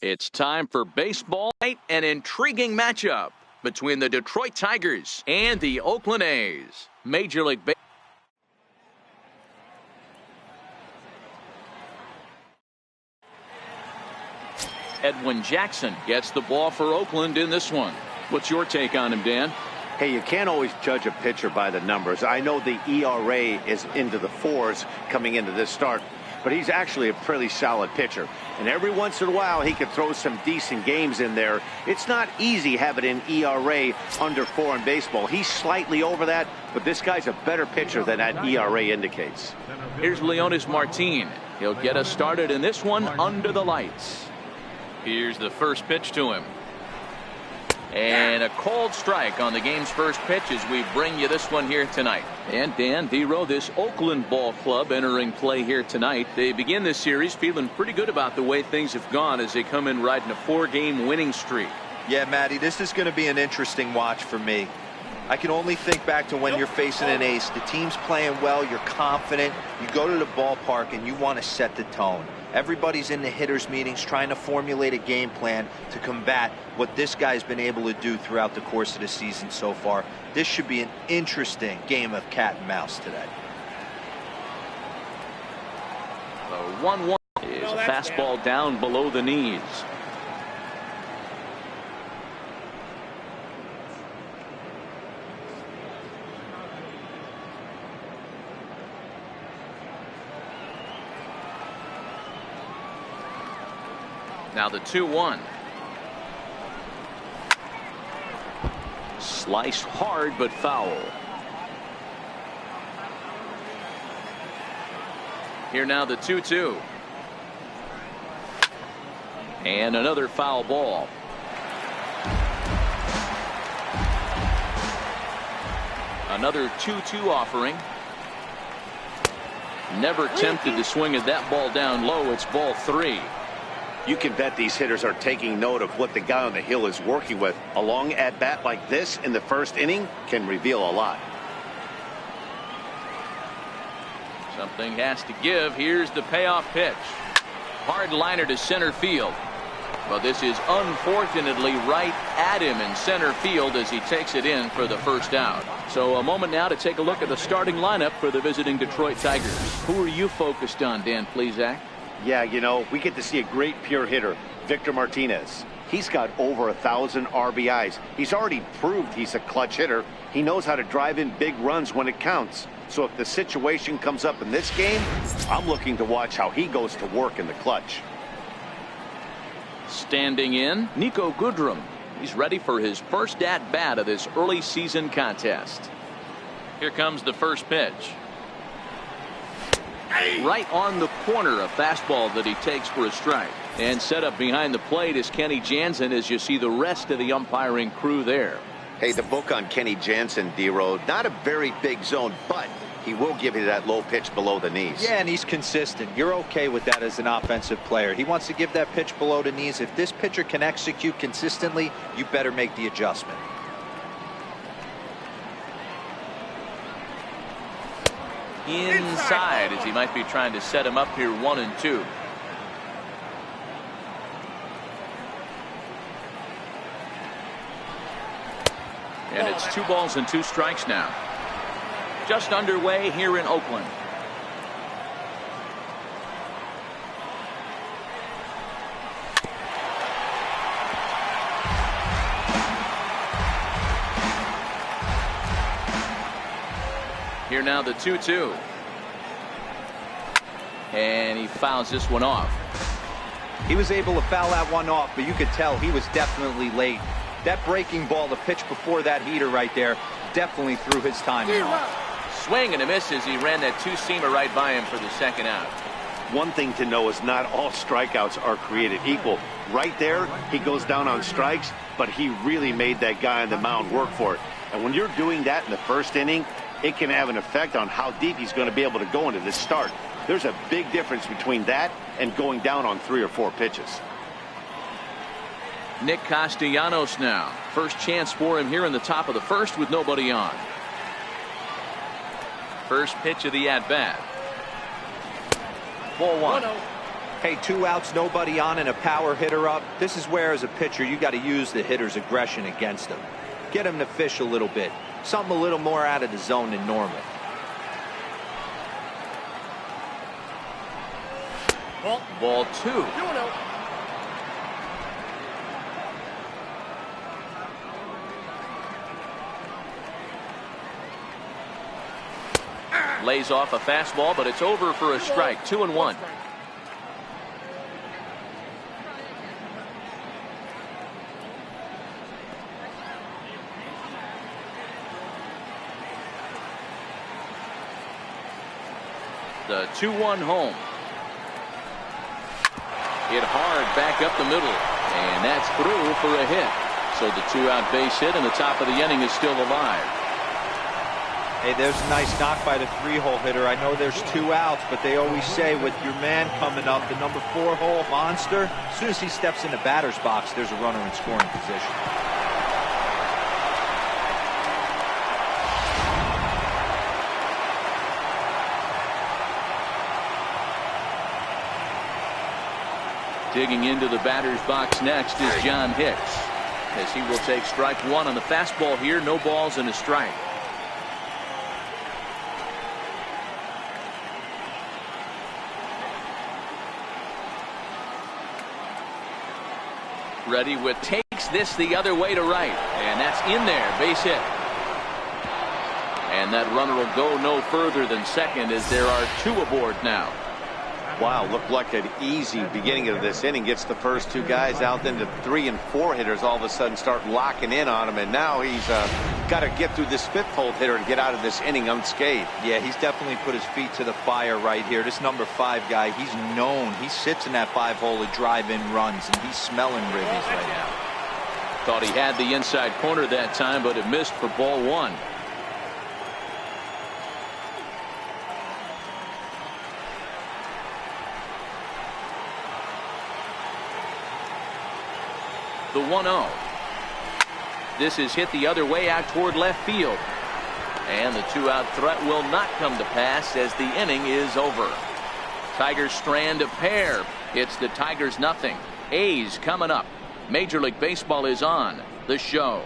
It's time for baseball. An intriguing matchup between the Detroit Tigers and the Oakland A's. Major League Baseball. Edwin Jackson gets the ball for Oakland in this one. What's your take on him, Dan? Hey, you can't always judge a pitcher by the numbers. I know the ERA is into the 4s coming into this start, but he's actually a pretty solid pitcher. And every once in a while, he can throw some decent games in there. It's not easy having an ERA under 4 in baseball. He's slightly over that, but this guy's a better pitcher than that ERA indicates. Here's Leonis Martin. He'll get us started in this one under the lights. Here's the first pitch to him. And a cold strike on the game's first pitch as we bring you this one here tonight. And Dan Dero, this Oakland ball club entering play here tonight. They begin this series feeling pretty good about the way things have gone as they come in riding a 4-game winning streak. Yeah, Matty, this is going to be an interesting watch for me. I can only think back to when you're facing an ace. The team's playing well, you're confident, you go to the ballpark and you want to set the tone. Everybody's in the hitters meetings trying to formulate a game plan to combat what this guy's been able to do throughout the course of the season so far. This should be an interesting game of cat and mouse today. The 1-1 is a fastball down below the knees. Now the 2-1. Sliced hard but foul. Here now the 2-2. And another foul ball. Another 2-2 offering. Never tempted to swing at that ball down low. It's ball 3. You can bet these hitters are taking note of what the guy on the hill is working with. A long at-bat like this in the first inning can reveal a lot. Something has to give. Here's the payoff pitch. Hard liner to center field. But this is unfortunately right at him in center field as he takes it in for the first out. So a moment now to take a look at the starting lineup for the visiting Detroit Tigers. Who are you focused on, Dan Plesac? Yeah, you know, we get to see a great pure hitter, Victor Martinez. He's got over 1,000 RBIs. He's already proved he's a clutch hitter. He knows how to drive in big runs when it counts. So if the situation comes up in this game, I'm looking to watch how he goes to work in the clutch. Standing in, Nico Goodrum. He's ready for his first at-bat of this early season contest. Here comes the first pitch. Right on the corner, a fastball that he takes for a strike. And set up behind the plate is Kenny Jansen as you see the rest of the umpiring crew there. Hey, the book on Kenny Jansen, D-Road, not a very big zone, but he will give you that low pitch below the knees. Yeah, and he's consistent. You're okay with that as an offensive player. He wants to give that pitch below the knees. If this pitcher can execute consistently, you better make the adjustment. Inside as he might be trying to set him up here 1-2. And it's 2 balls and 2 strikes now. Just underway here in Oakland. Here now the 2-2. And he fouls this one off. He was able to foul that one off, but you could tell he was definitely late. That breaking ball, the pitch before that heater right there, definitely threw his timing off. Swing and a miss as he ran that 2-seamer right by him for the second out. One thing to know is not all strikeouts are created equal. Right there, he goes down on strikes, but he really made that guy on the mound work for it. And when you're doing that in the first inning, it can have an effect on how deep he's going to be able to go into this start. There's a big difference between that and going down on 3 or 4 pitches. Nick Castellanos now. First chance for him here in the top of the first with nobody on. First pitch of the at-bat. Ball 1. Hey, 2 outs, nobody on, and a power hitter up. This is where, as a pitcher, you got to use the hitter's aggression against him. Get him to fish a little bit. Something a little more out of the zone than normal. Ball 2. Lays off a fastball, but it's over for a strike. 2-1. The 2-1 home. Hit hard back up the middle, and that's through for a hit. So the 2-out base hit, and the top of the inning is still alive. Hey, there's a nice knock by the 3-hole hitter. I know there's 2 outs, but they always say with your man coming up, the number 4-hole monster, as soon as he steps in the batter's box, there's a runner in scoring position. Digging into the batter's box next is John Hicks, as he will take strike 1 on the fastball here. No balls and a strike. Ready with takes this the other way to right, and that's in there. Base hit. And that runner will go no further than second, as there are 2 aboard now. Wow, looked like an easy beginning of this inning. Gets the first 2 guys out, then the 3 and 4 hitters all of a sudden start locking in on him, and now he's got to get through this 5th-hole hitter and get out of this inning unscathed. Yeah, he's definitely put his feet to the fire right here. This number 5 guy, he's known. He sits in that 5-hole to drive in runs, and he's smelling ribbies right now. Thought he had the inside corner that time, but it missed for ball 1. The 1-0. This is hit the other way out toward left field. And the 2-out threat will not come to pass, as the inning is over. Tigers strand a pair. It's the Tigers nothing. A's coming up. Major League Baseball is on the show.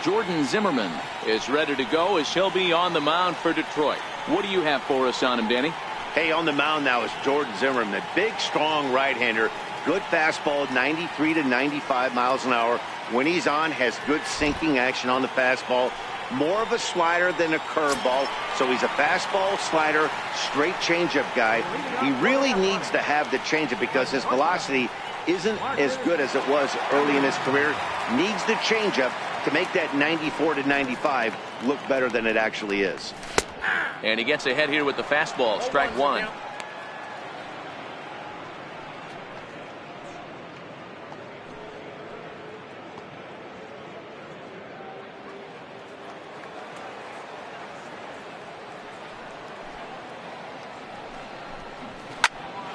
Jordan Zimmerman is ready to go, as he'll be on the mound for Detroit. What do you have for us on him, Danny? Hey, on the mound now is Jordan Zimmerman, the big, strong right-hander. Good fastball, 93 to 95 miles an hour. When he's on, has good sinking action on the fastball. More of a slider than a curveball. So he's a fastball, slider, straight changeup guy. He really needs to have the changeup because his velocity isn't as good as it was early in his career. Needs the changeup to make that 94 to 95 look better than it actually is. And he gets ahead here with the fastball. Strike 1.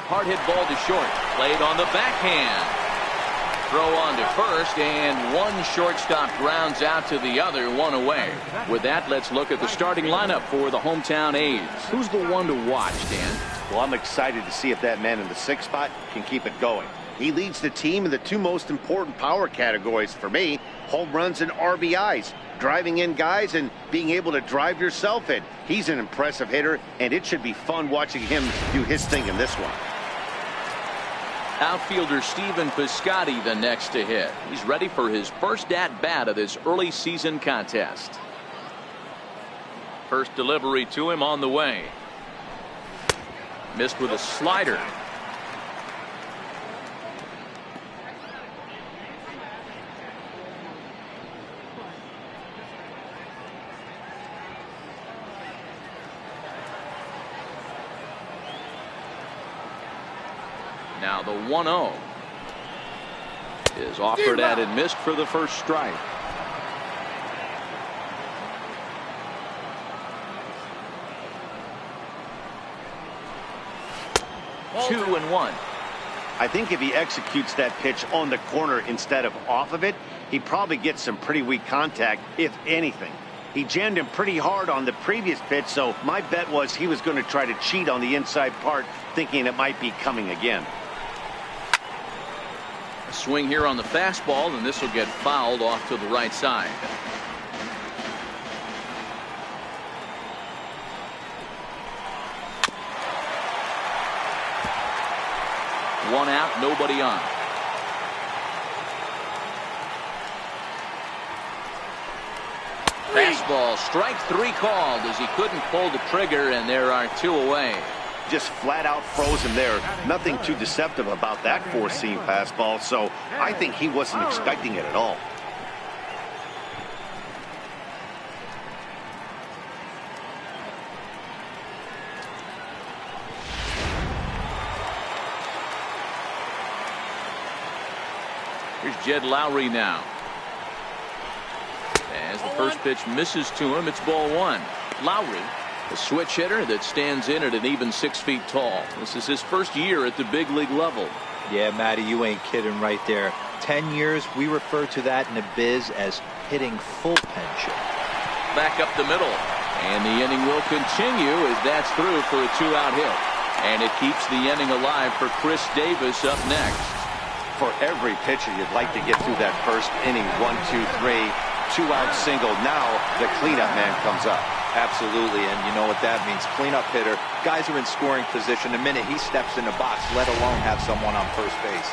Hard hit ball to short. Played on the backhand. Throw on to first, and one shortstop grounds out to the other, 1 away. With that, let's look at the starting lineup for the hometown A's. Who's the one to watch, Dan? Well, I'm excited to see if that man in the 6th spot can keep it going. He leads the team in the 2 most important power categories for me: home runs and RBIs. Driving in guys and being able to drive yourself in. He's an impressive hitter, and it should be fun watching him do his thing in this one. Outfielder Stephen Piscotty the next to hit. He's ready for his first at-bat of this early season contest. First delivery to him on the way. Missed with a slider. Now the 1-0 is offered at and missed for the first strike. 2-1. I think if he executes that pitch on the corner instead of off of it, he probably gets some pretty weak contact, if anything. He jammed him pretty hard on the previous pitch, so my bet was he was going to try to cheat on the inside part, thinking it might be coming again. A swing here on the fastball, and this will get fouled off to the right side. One out, nobody on. Fastball, strike three called as he couldn't pull the trigger, and there are two away. Just flat out froze him there. Nothing too deceptive about that four-seam fastball, so I think he wasn't expecting it at all. Here's Jed Lowry now. As the first pitch misses to him, it's ball one. Lowry, a switch hitter that stands in at an even 6 feet tall. This is his first year at the big league level. Yeah, Matty, you ain't kidding right there. 10 years, we refer to that in the biz as hitting full pension. Back up the middle, and the inning will continue as that's through for a two-out hit. And it keeps the inning alive for Chris Davis up next. For every pitcher, you'd like to get through that first inning. 1, 2, 3. Two-out single. Now the cleanup man comes up. Absolutely, and you know what that means. Cleanup hitter. Guys are in scoring position the minute he steps in the box, let alone have someone on first base.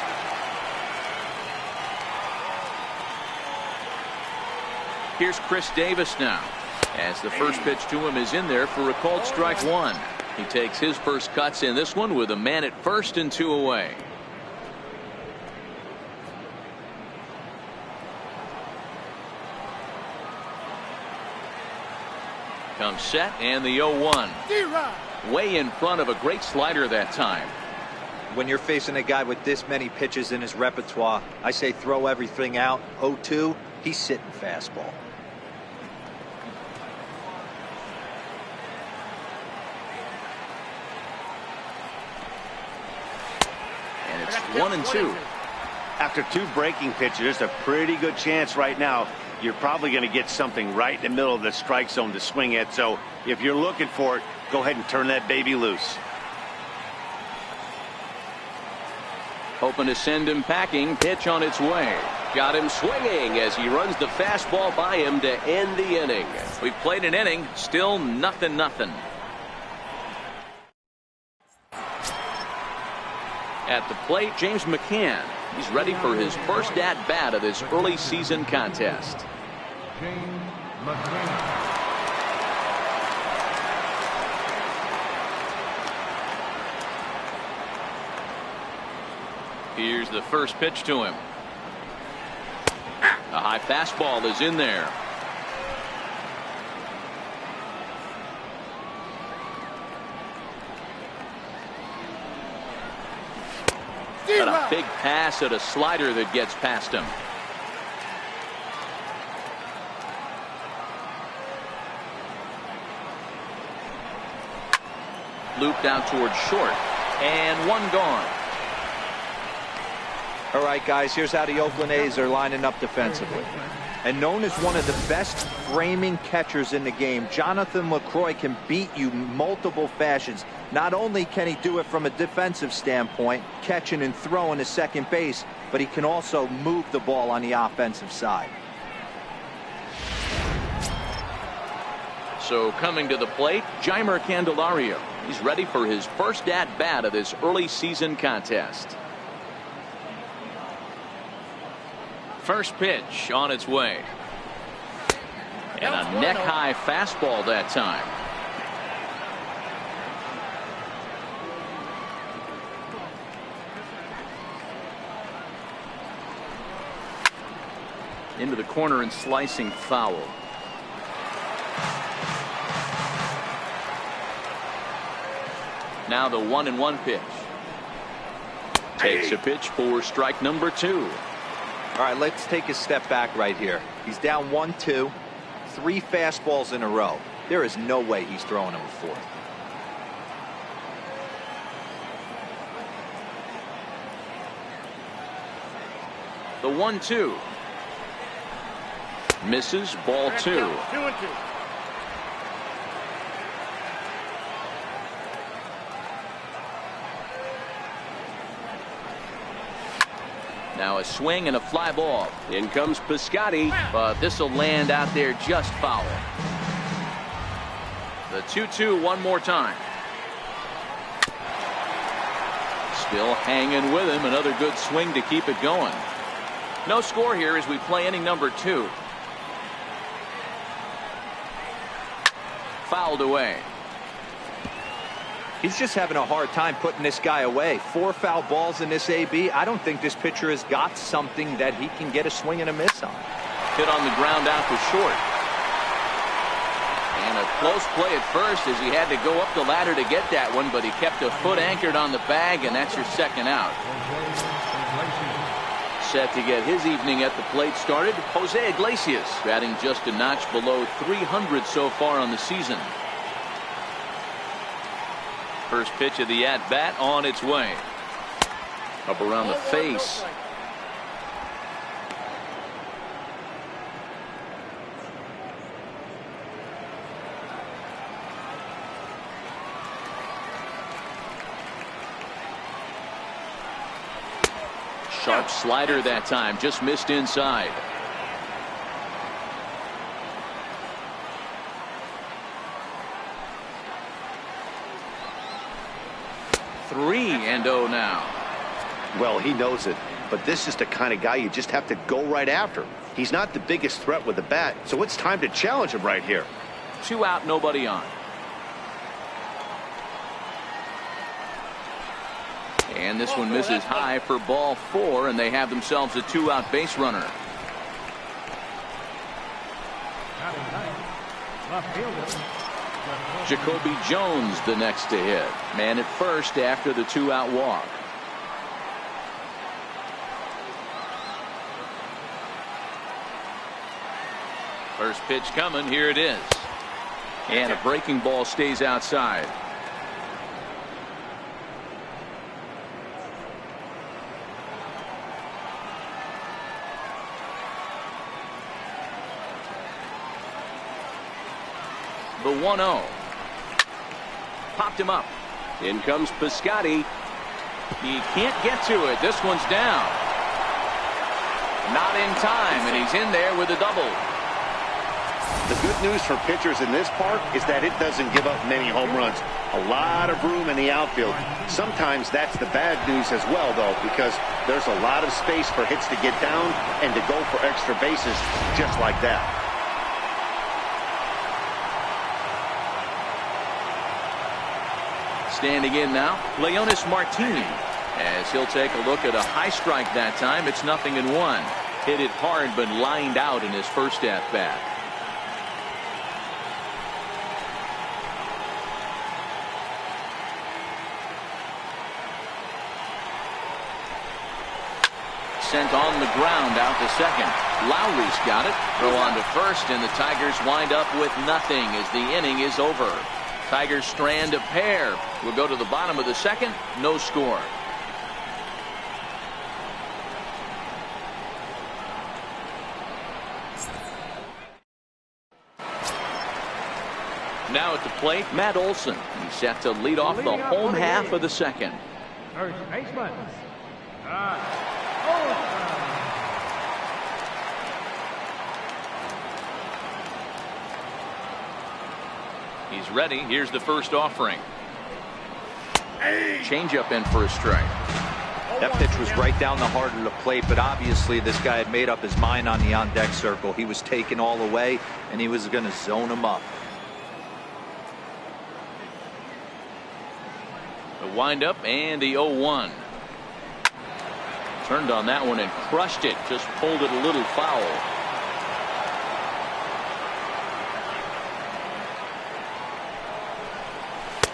Here's Chris Davis now, as the first pitch to him is in there for a called strike one. He takes his first cuts in this one with a man at first and two away. Comes set, and the 0-1. Way in front of a great slider that time. When you're facing a guy with this many pitches in his repertoire, I say throw everything out. 0-2, he's sitting fastball. And it's 1-2. After two breaking pitches, there's a pretty good chance right now you're probably going to get something right in the middle of the strike zone to swing at. So if you're looking for it, go ahead and turn that baby loose. Hoping to send him packing. Pitch on its way. Got him swinging as he runs the fastball by him to end the inning. We've played an inning, still 0-0. At the plate, James McCann. He's ready for his first at-bat of this early season contest. Here's the first pitch to him. A high fastball is in there. But a big pass at a slider that gets past him. Looped out towards short, and one gone. All right, guys, here's how the Oakland A's are lining up defensively. And known as one of the best framing catchers in the game, Jonathan LaCroix can beat you multiple fashions. Not only can he do it from a defensive standpoint, catching and throwing to second base, but he can also move the ball on the offensive side. So coming to the plate, Jeimer Candelario. He's ready for his first at-bat of this early season contest. First pitch on its way. And a neck-high fastball that time. Into the corner and slicing foul. Now the 1-1 pitch. Takes a pitch for strike number 2. All right, let's take a step back right here. He's down 1-2, 3 fastballs in a row. There is no way he's throwing him a fourth. The 1-2. Misses, ball 2. Now a swing and a fly ball. In comes Piscotty. But this will land out there just foul. The 2-2 one more time. Still hanging with him. Another good swing to keep it going. No score here as we play inning number 2. Fouled away. He's just having a hard time putting this guy away. 4 foul balls in this AB. I don't think this pitcher has got something that he can get a swing and a miss on. Hit on the ground out to short. And a close play at first as he had to go up the ladder to get that one, but he kept a foot anchored on the bag, and that's your second out. Set to get his evening at the plate started, Jose Iglesias, batting just a notch below 300 so far on the season. First pitch of the at-bat on its way. Up around the face. Sharp slider that time, just missed inside. Three and 0 now. Well, he knows it, but this is the kind of guy you just have to go right after. He's not the biggest threat with the bat, so it's time to challenge him right here. 2 out, nobody on. And this one misses high for ball 4, and they have themselves a 2-out base runner. Jacoby Jones the next to hit. Man at first after the 2-out walk. First pitch coming. Here it is. And a breaking ball stays outside. The 1-0. Popped him up. In comes Piscotty. He can't get to it. This one's down. Not in time, and he's in there with a double. The good news for pitchers in this park is that it doesn't give up many home runs. A lot of room in the outfield. Sometimes that's the bad news as well, though, because there's a lot of space for hits to get down and to go for extra bases just like that. Standing in now, Leonis Martini, as he'll take a look at a high strike that time. It's 0-1. Hit it hard, but lined out in his first at bat. Sent on the ground out to second. Lowry's got it. Throw on to first, and the Tigers wind up with nothing as the inning is over. Tigers strand a pair. We'll go to the bottom of the second. No score. Now at the plate, Matt Olson. He's set to lead off the home half of the second. First baseman. He's ready. Here's the first offering. Changeup in for a strike. That pitch was right down the heart of the plate, but obviously this guy had made up his mind on the on-deck circle. He was taken all the way, and he was going to zone him up. The windup and the 0-1. Turned on that one and crushed it. Just pulled it a little foul.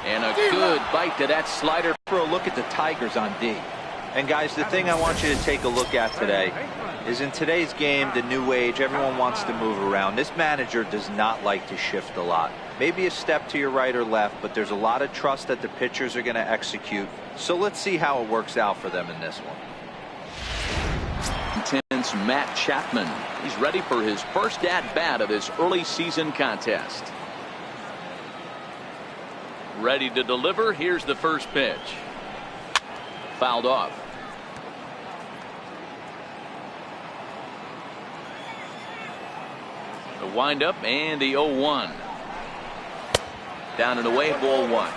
And a good bite to that slider. For a look at the Tigers on D. And guys, the thing I want you to take a look at today is in today's game, the new age, everyone wants to move around. This manager does not like to shift a lot. Maybe a step to your right or left, but there's a lot of trust that the pitchers are going to execute. So let's see how it works out for them in this one. Intense Matt Chapman. He's ready for his first at-bat of this early season contest. Ready to deliver. Here's the first pitch. Fouled off. The windup and the 0-1. Down and away, ball one.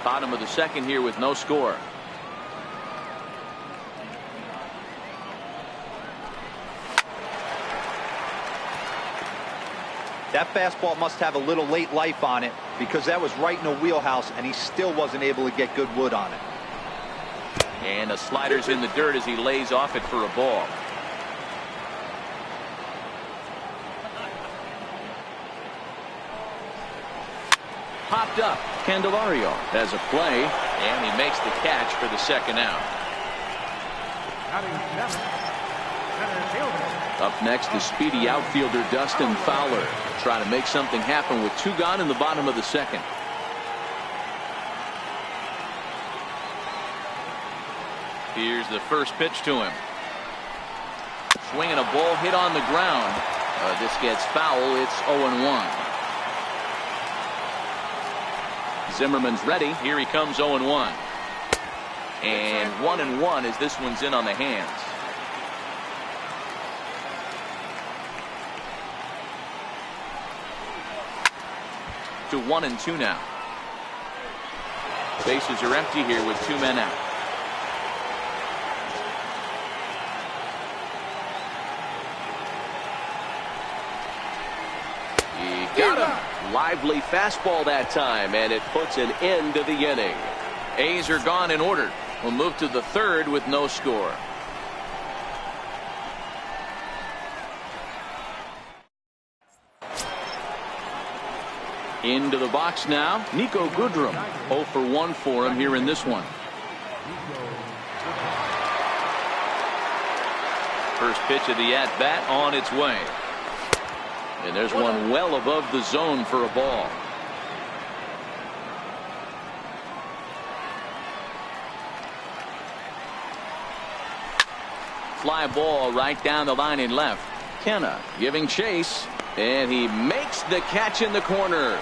Bottom of the second here with no score. That fastball must have a little late life on it, because that was right in the wheelhouse and he still wasn't able to get good wood on it. And a slider's in the dirt as he lays off it for a ball. Popped up. Candelario has a play, and he makes the catch for the second out. Up next, the speedy outfielder Dustin Fowler, trying to make something happen with two gone in the bottom of the second. Here's the first pitch to him. Swinging a ball hit on the ground. This gets foul. It's 0-1. Zimmerman's ready. Here he comes, 0-1. And 1-1 as this one's in on the hands. To 1-2 now. Bases are empty here with two men out. He got him. Lively fastball that time, and it puts an end to the inning. A's are gone in order. We'll move to the third with no score. Into the box now, Nico Goodrum. 0 for 1 for him here in this one. First pitch of the at-bat on its way. And there's one well above the zone for a ball. Fly ball right down the line in left. Kenna giving chase, and he makes the catch in the corner.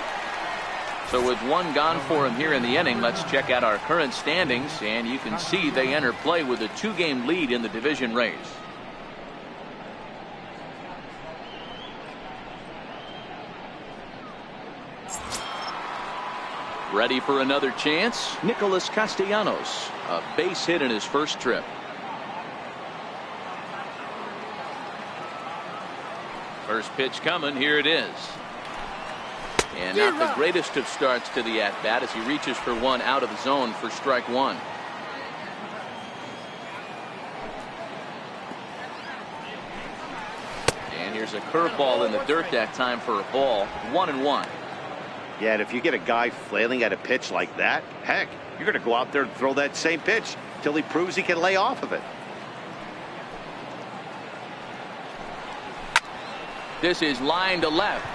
So with one gone for him here in the inning, let's check out our current standings, and you can see they enter play with a 2-game lead in the division race. Ready for another chance, Nicholas Castellanos, a base hit in his first trip. First pitch coming, here it is. And not the greatest of starts to the at-bat as he reaches for one out of the zone for strike one. And here's a curveball in the dirt that time for a ball. 1-1. Yeah, and if you get a guy flailing at a pitch like that, heck, you're going to go out there and throw that same pitch till he proves he can lay off of it. This is line to left.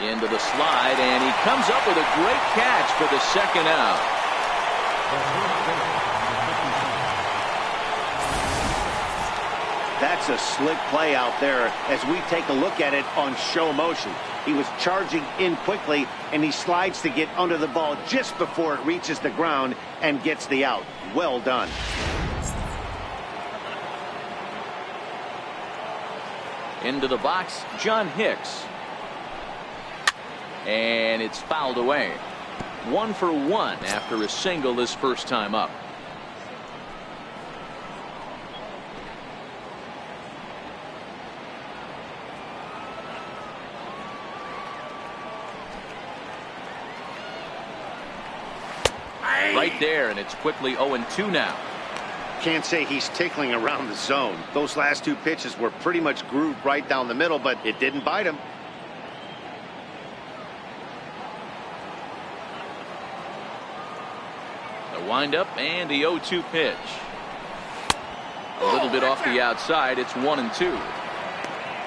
Into the slide, and he comes up with a great catch for the second out. That's a slick play out there as we take a look at it on show motion. He was charging in quickly, and he slides to get under the ball just before it reaches the ground and gets the out. Well done. Into the box, John Hicks. And it's fouled away. 1 for 1 after a single his first time up. Right there, and it's quickly 0-2 now. Can't say he's tickling around the zone. Those last two pitches were pretty much grooved right down the middle, but it didn't bite him. The windup and the 0-2 pitch. A little bit off the outside. It's 1-2.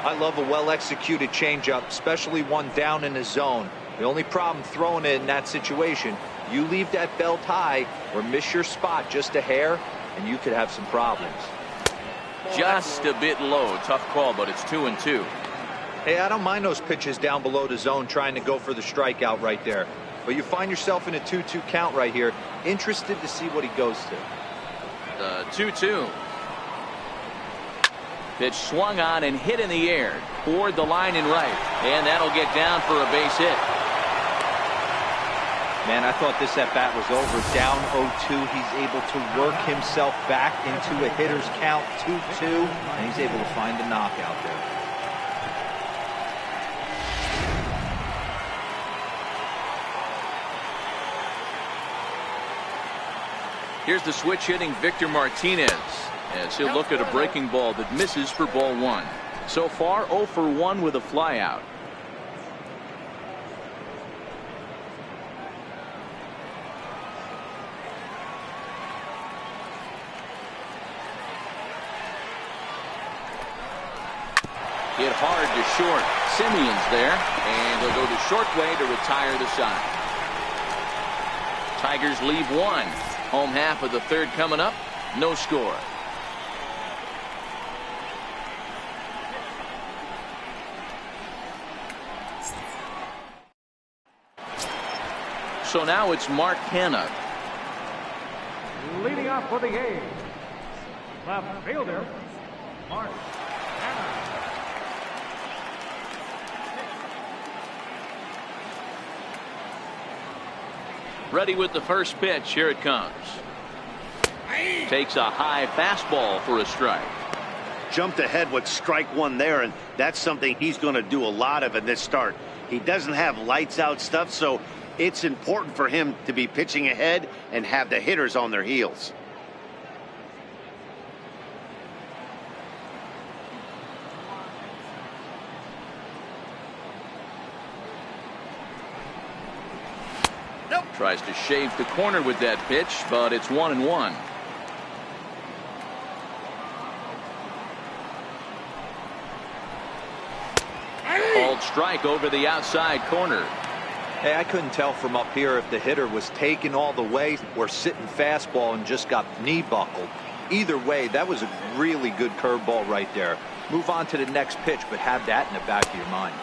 I love a well-executed changeup, especially one down in the zone. The only problem throwing it in that situation, you leave that belt high or miss your spot just a hair, and you could have some problems. Just a bit low. Tough call, but it's 2-2. Hey, I don't mind those pitches down below the zone trying to go for the strikeout right there. But you find yourself in a 2-2 count right here. Interested to see what he goes to. The 2-2. Pitch swung on and hit in the air toward the line and right. And that'll get down for a base hit. Man, I thought this at-bat was over. Down 0-2. He's able to work himself back into a hitter's count, 2-2, and he's able to find a knockout there. Here's the switch-hitting Victor Martinez as he'll look at a breaking ball that misses for ball one. So far, 0 for 1 with a flyout. Hit hard to short. Simeon's there, and they'll go the short way to retire the side. Tigers leave one. Home half of the third coming up. No score. So now it's Mark Hanna. Leading off for the game, left fielder, Mark Hanna. Ready with the first pitch. Here it comes. Takes a high fastball for a strike. Jumped ahead with strike one there, and that's something he's going to do a lot of in this start. He doesn't have lights out stuff, so it's important for him to be pitching ahead and have the hitters on their heels. Tries to shave the corner with that pitch, but it's 1-1. Called strike over the outside corner. Hey, I couldn't tell from up here if the hitter was taking all the way or sitting fastball and just got knee buckled. Either way, that was a really good curveball right there. Move on to the next pitch, but have that in the back of your mind.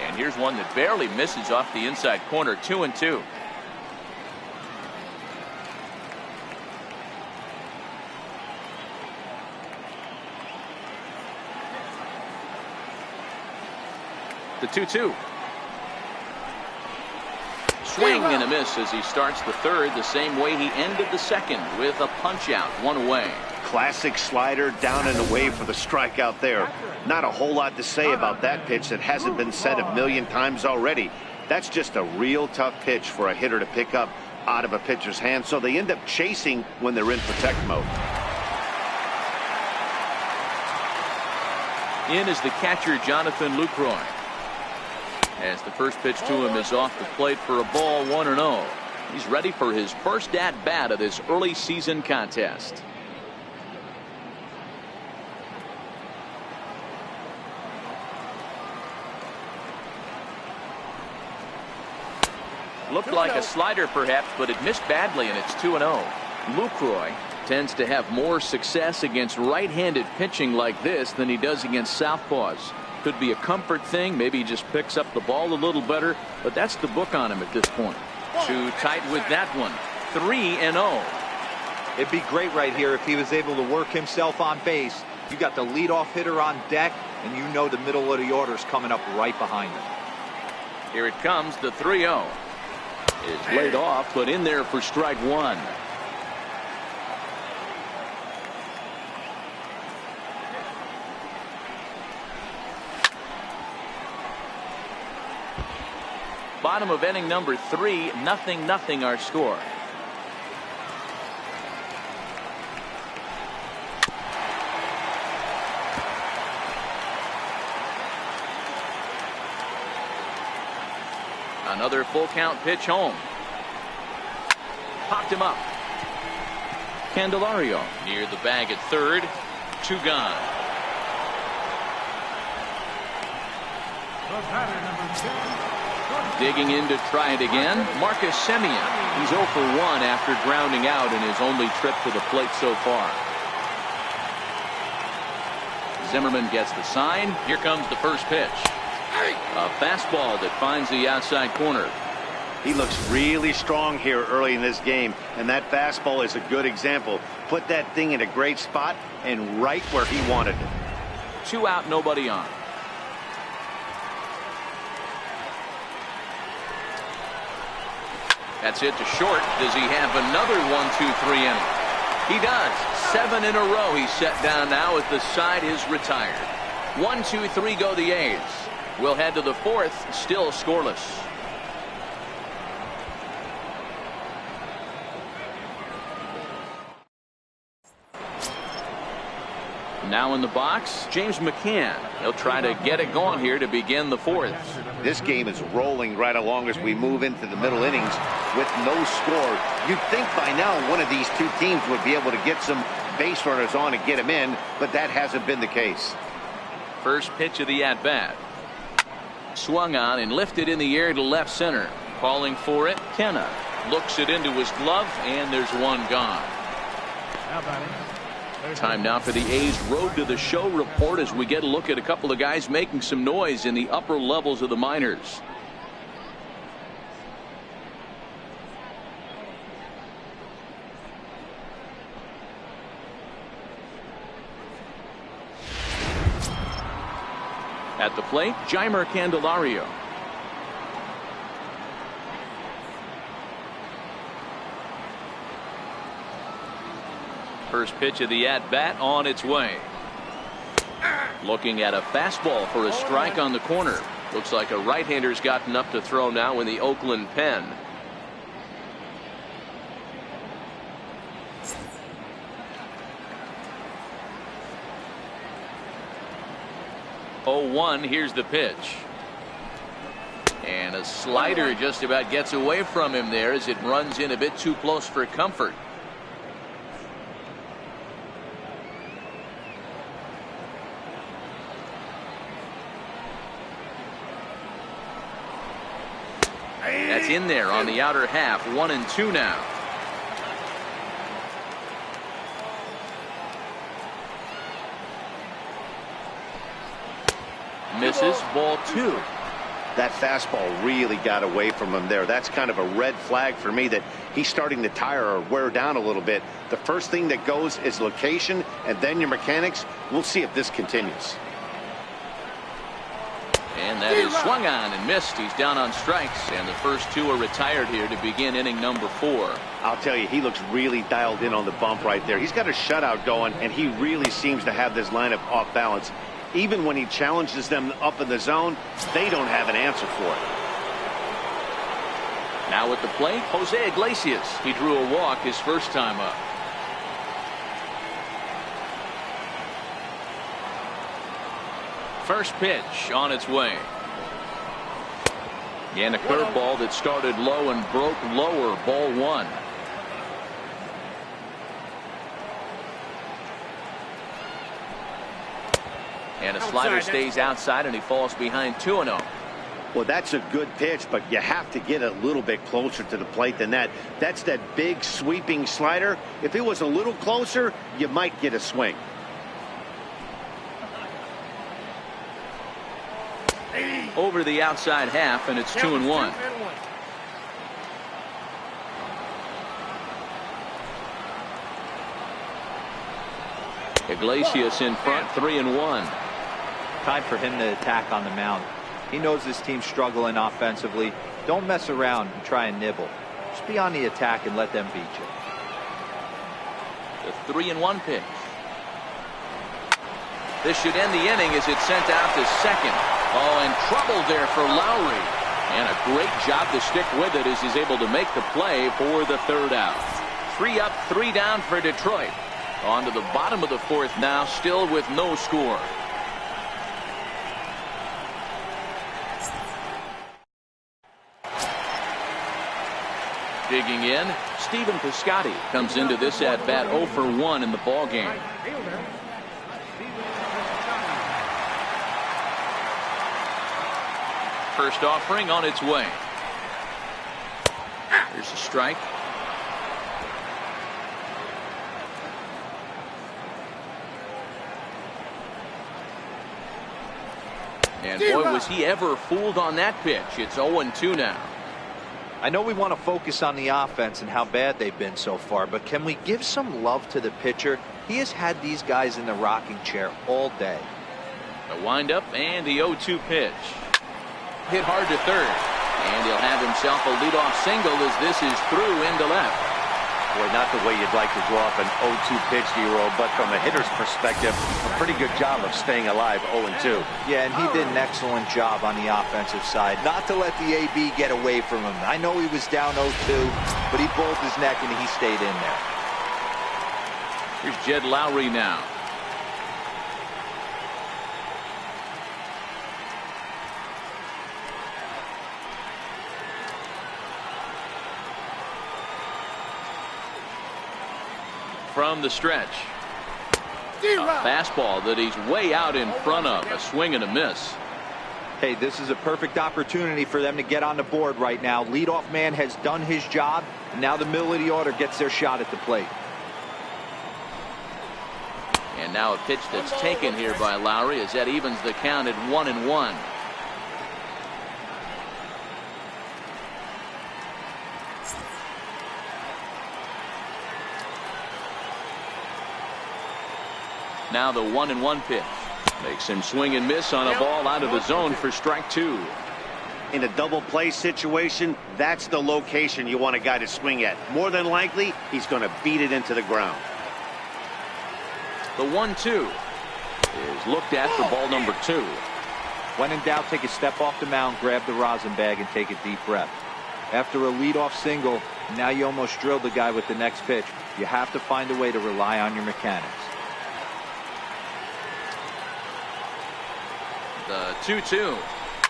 And here's one that barely misses off the inside corner. 2-2. The 2-2. Swing and a miss as he starts the third the same way he ended the second, with a punch out, one away. Classic slider down and away for the strikeout there. Not a whole lot to say about that pitch that hasn't been said a million times already. That's just a real tough pitch for a hitter to pick up out of a pitcher's hand, so they end up chasing when they're in protect mode. In is the catcher, Jonathan Lucroy. As the first pitch to him is off the plate for a ball, 1-0. He's ready for his first at-bat of this early season contest. Looked like a slider perhaps, but it missed badly, and it's 2-0. Lucroy tends to have more success against right-handed pitching like this than he does against southpaws. Could be a comfort thing. Maybe he just picks up the ball a little better, but that's the book on him at this point. Too tight with that one. 3-0. It'd be great right here if he was able to work himself on base. You got the leadoff hitter on deck, and you know the middle of the order is coming up right behind him. Here it comes, the 3-0. Is laid off, but in there for strike one. Bottom of inning number 3, 0-0 our score. Another full count pitch home. Popped him up. Candelario near the bag at third. 2 gone. The batter, number 2. Digging in to try it again, Marcus Semien. He's 0 for 1 after grounding out in his only trip to the plate so far. Zimmerman gets the sign. Here comes the first pitch. A fastball that finds the outside corner. He looks really strong here early in this game, and that fastball is a good example. Put that thing in a great spot and right where he wanted it. 2 out, nobody on. That's it to short. Does he have another 1-2-3 inning? He does. 7 in a row he's set down now as the side is retired. 1-2-3 go the A's. We'll head to the 4th, still scoreless. Now in the box, James McCann. He'll try to get it going here to begin the 4th. This game is rolling right along as we move into the middle innings with no score. You'd think by now one of these two teams would be able to get some base runners on and get them in, but that hasn't been the case. First pitch of the at-bat. Swung on and lifted in the air to left center. Calling for it, Kenna. Looks it into his glove, and there's one gone. Time now for the A's Road to the Show report as we get a look at a couple of guys making some noise in the upper levels of the minors. At the plate, Jeimer Candelario. First pitch of the at-bat on its way. Looking at a fastball for a strike on the corner. Looks like a right-hander's gotten up to throw now in the Oakland pen. Oh, 1, here's the pitch. And a slider just about gets away from him there as it runs in a bit too close for comfort. That's in there on the outer half. 1-2 now. Misses, ball 2. That fastball really got away from him there. That's kind of a red flag for me that he's starting to tire or wear down a little bit. The first thing that goes is location and then your mechanics. We'll see if this continues. And that is swung on and missed. He's down on strikes, and the first 2 are retired here to begin inning number 4. I'll tell you, he looks really dialed in on the bump right there. He's got a shutout going, and he really seems to have this lineup off balance. Even when he challenges them up in the zone, they don't have an answer for it. Now at the plate, Jose Iglesias. He drew a walk his first time up. First pitch on its way. And a curveball that started low and broke lower. Ball 1. And a slider stays outside and he falls behind 2-0. Well, that's a good pitch, but you have to get a little bit closer to the plate than that. That's that big sweeping slider. If it was a little closer, you might get a swing. Over the outside half, and it's 2-1. Iglesias in front, 3-1. Time for him to attack on the mound. He knows this team's struggling offensively. Don't mess around and try and nibble. Just be on the attack and let them beat you. The 3-1 pitch. This should end the inning as it's sent out to second. Oh, and trouble there for Lowry. And a great job to stick with it as he's able to make the play for the 3rd out. 3 up, 3 down for Detroit. On to the bottom of the 4th now, still with no score. Digging in, Stephen Piscotty comes into this at bat 0 for 1 in the ball game. First offering on its way. Here's a strike. And boy, was he ever fooled on that pitch. It's 0-2 now. I know we want to focus on the offense and how bad they've been so far, but can we give some love to the pitcher? He has had these guys in the rocking chair all day. The windup and the 0-2 pitch. Hit hard to third. And he'll have himself a leadoff single as this is through into left. Boy, not the way you'd like to draw up an 0-2 pitch, D-Roll, but from a hitter's perspective, a pretty good job of staying alive 0-2. Yeah, and he did an excellent job on the offensive side. Not to let the AB get away from him. I know he was down 0-2, but he pulled his neck and he stayed in there. Here's Jed Lowry now. From the stretch. A fastball that he's way out in front of. A swing and a miss. Hey, this is a perfect opportunity for them to get on the board right now. Leadoff man has done his job, and now the middle of the order gets their shot at the plate. And now a pitch that's taken here by Lowry as that evens the count at 1-1. Now the 1-1 pitch. Makes him swing and miss on a ball out of the zone for strike 2. In a double play situation, that's the location you want a guy to swing at. More than likely, he's going to beat it into the ground. The 1-2 is looked at for ball number 2. When in doubt, take a step off the mound, grab the rosin bag, and take a deep breath. After a leadoff single, now you almost drilled the guy with the next pitch. You have to find a way to rely on your mechanics. The 2-2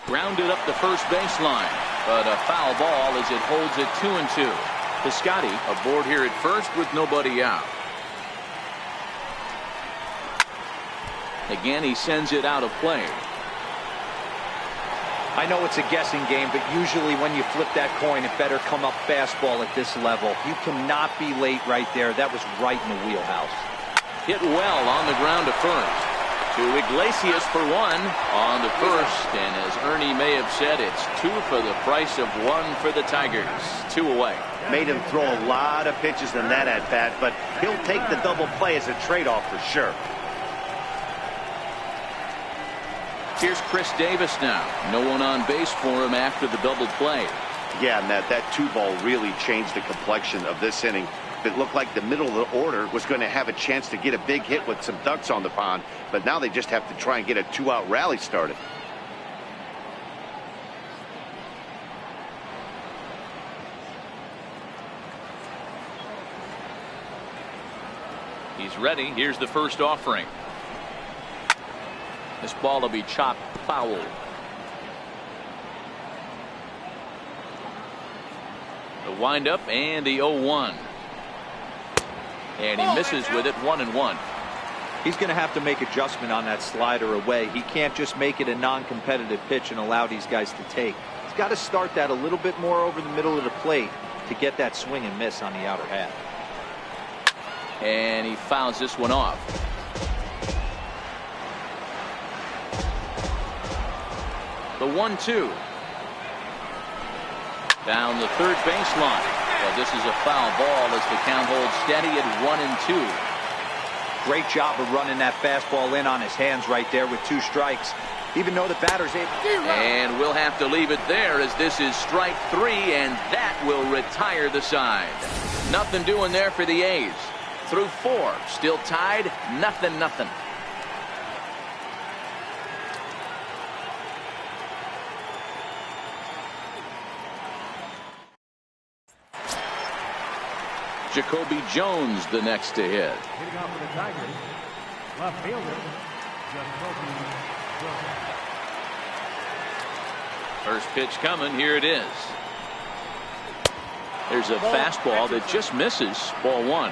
grounded up the first baseline, but a foul ball as it holds it 2-2. Piscotty aboard here at first with nobody out. Again, he sends it out of play. I know it's a guessing game, but usually when you flip that coin, it better come up fastball at this level. You cannot be late right there. That was right in the wheelhouse. Hit well on the ground to first. To Iglesias for 1 on the first, and as Ernie may have said, it's 2 for the price of 1 for the Tigers. 2 away. Made him throw a lot of pitches in that at bat, but he'll take the double play as a trade-off for sure. Here's Chris Davis now. No one on base for him after the double play. Yeah, and that 2-ball really changed the complexion of this inning. It looked like the middle of the order was going to have a chance to get a big hit with some ducks on the pond, but now they just have to try and get a 2-out rally started. He's ready. Here's the first offering. This ball will be chopped foul. The windup and the 0-1. And he misses with it 1-1. He's going to have to make adjustment on that slider away. He can't just make it a non-competitive pitch and allow these guys to take. He's got to start that a little bit more over the middle of the plate to get that swing and miss on the outer half. And he fouls this one off. The 1-2. Down the third baseline. Well, this is a foul ball as the count holds steady at 1-2. Great job of running that fastball in on his hands right there with 2 strikes. Even though the batter's able. And we'll have to leave it there as this is strike 3, and that will retire the side. Nothing doing there for the A's. Through 4, still tied, 0-0. Jacoby Jones the next to hit. Hitting off for the Tigers, left fielder, Jacoby Jones. First pitch coming. Here it is. There's a fastball that just misses. Ball 1.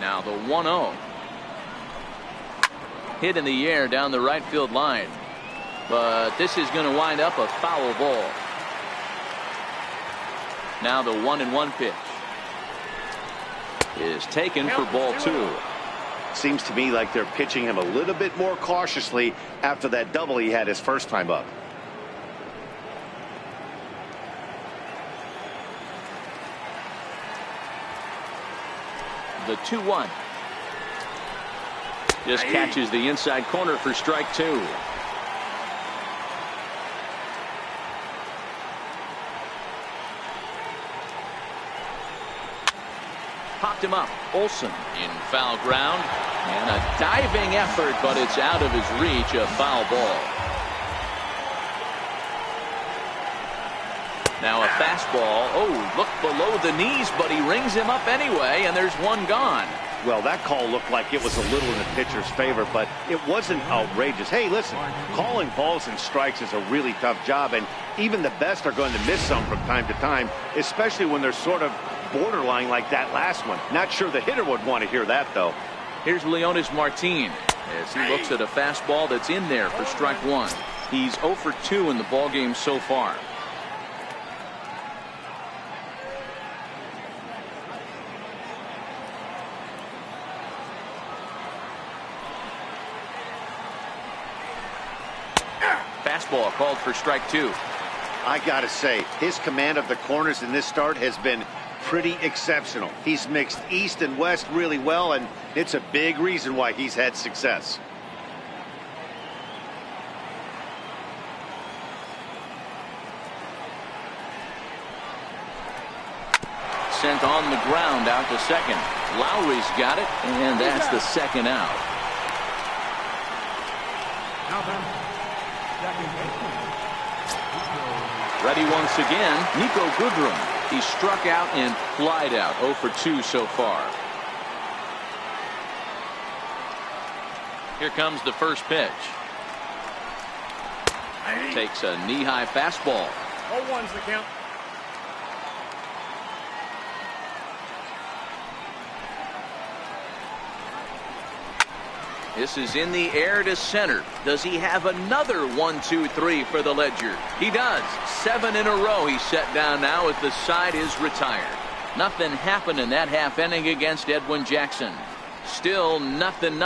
Now the 1-0. Hit in the air down the right field line. But this is going to wind up a foul ball. Now the 1-1 pitch is taken for ball 2. Seems to me like they're pitching him a little bit more cautiously after that double he had his first time up. The 2-1. Just catches the inside corner for strike 2. Popped him up. Olsen in foul ground. And a diving effort, but it's out of his reach. A foul ball. Now a fastball. Oh, look below the knees, but he rings him up anyway, and there's one gone. Well, that call looked like it was a little in the pitcher's favor, but it wasn't outrageous. Hey, listen, calling balls and strikes is a really tough job, and even the best are going to miss some from time to time, especially when they're sort of borderline like that last one. Not sure the hitter would want to hear that, though. Here's Leonis Martin as he looks at a fastball that's in there for strike 1. He's 0 for 2 in the ballgame so far. Fastball called for strike 2. I gotta say, his command of the corners in this start has been pretty exceptional. He's mixed east and west really well, and it's a big reason why he's had success. Sent on the ground out to second. Lowry's got it, and that's the second out. Now then, second baseman. Ready once again, Nico Goodrum. He struck out and flied out. 0 for 2 so far. Here comes the first pitch. Takes a knee-high fastball. 0-1's the count. This is in the air to center. Does he have another 1-2-3 for the Ledger? He does. 7 in a row he's set down now as the side is retired. Nothing happened in that half inning against Edwin Jackson. Still nothing.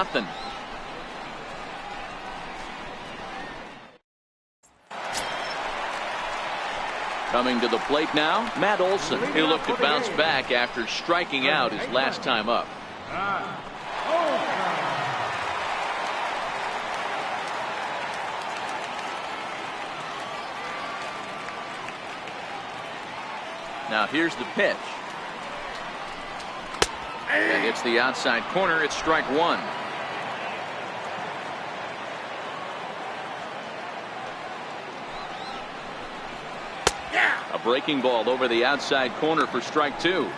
Coming to the plate now, Matt Olson. He'll look to bounce back after striking out his last time up. Now here's the pitch. And it's the outside corner. It's strike 1. A breaking ball over the outside corner for strike 2.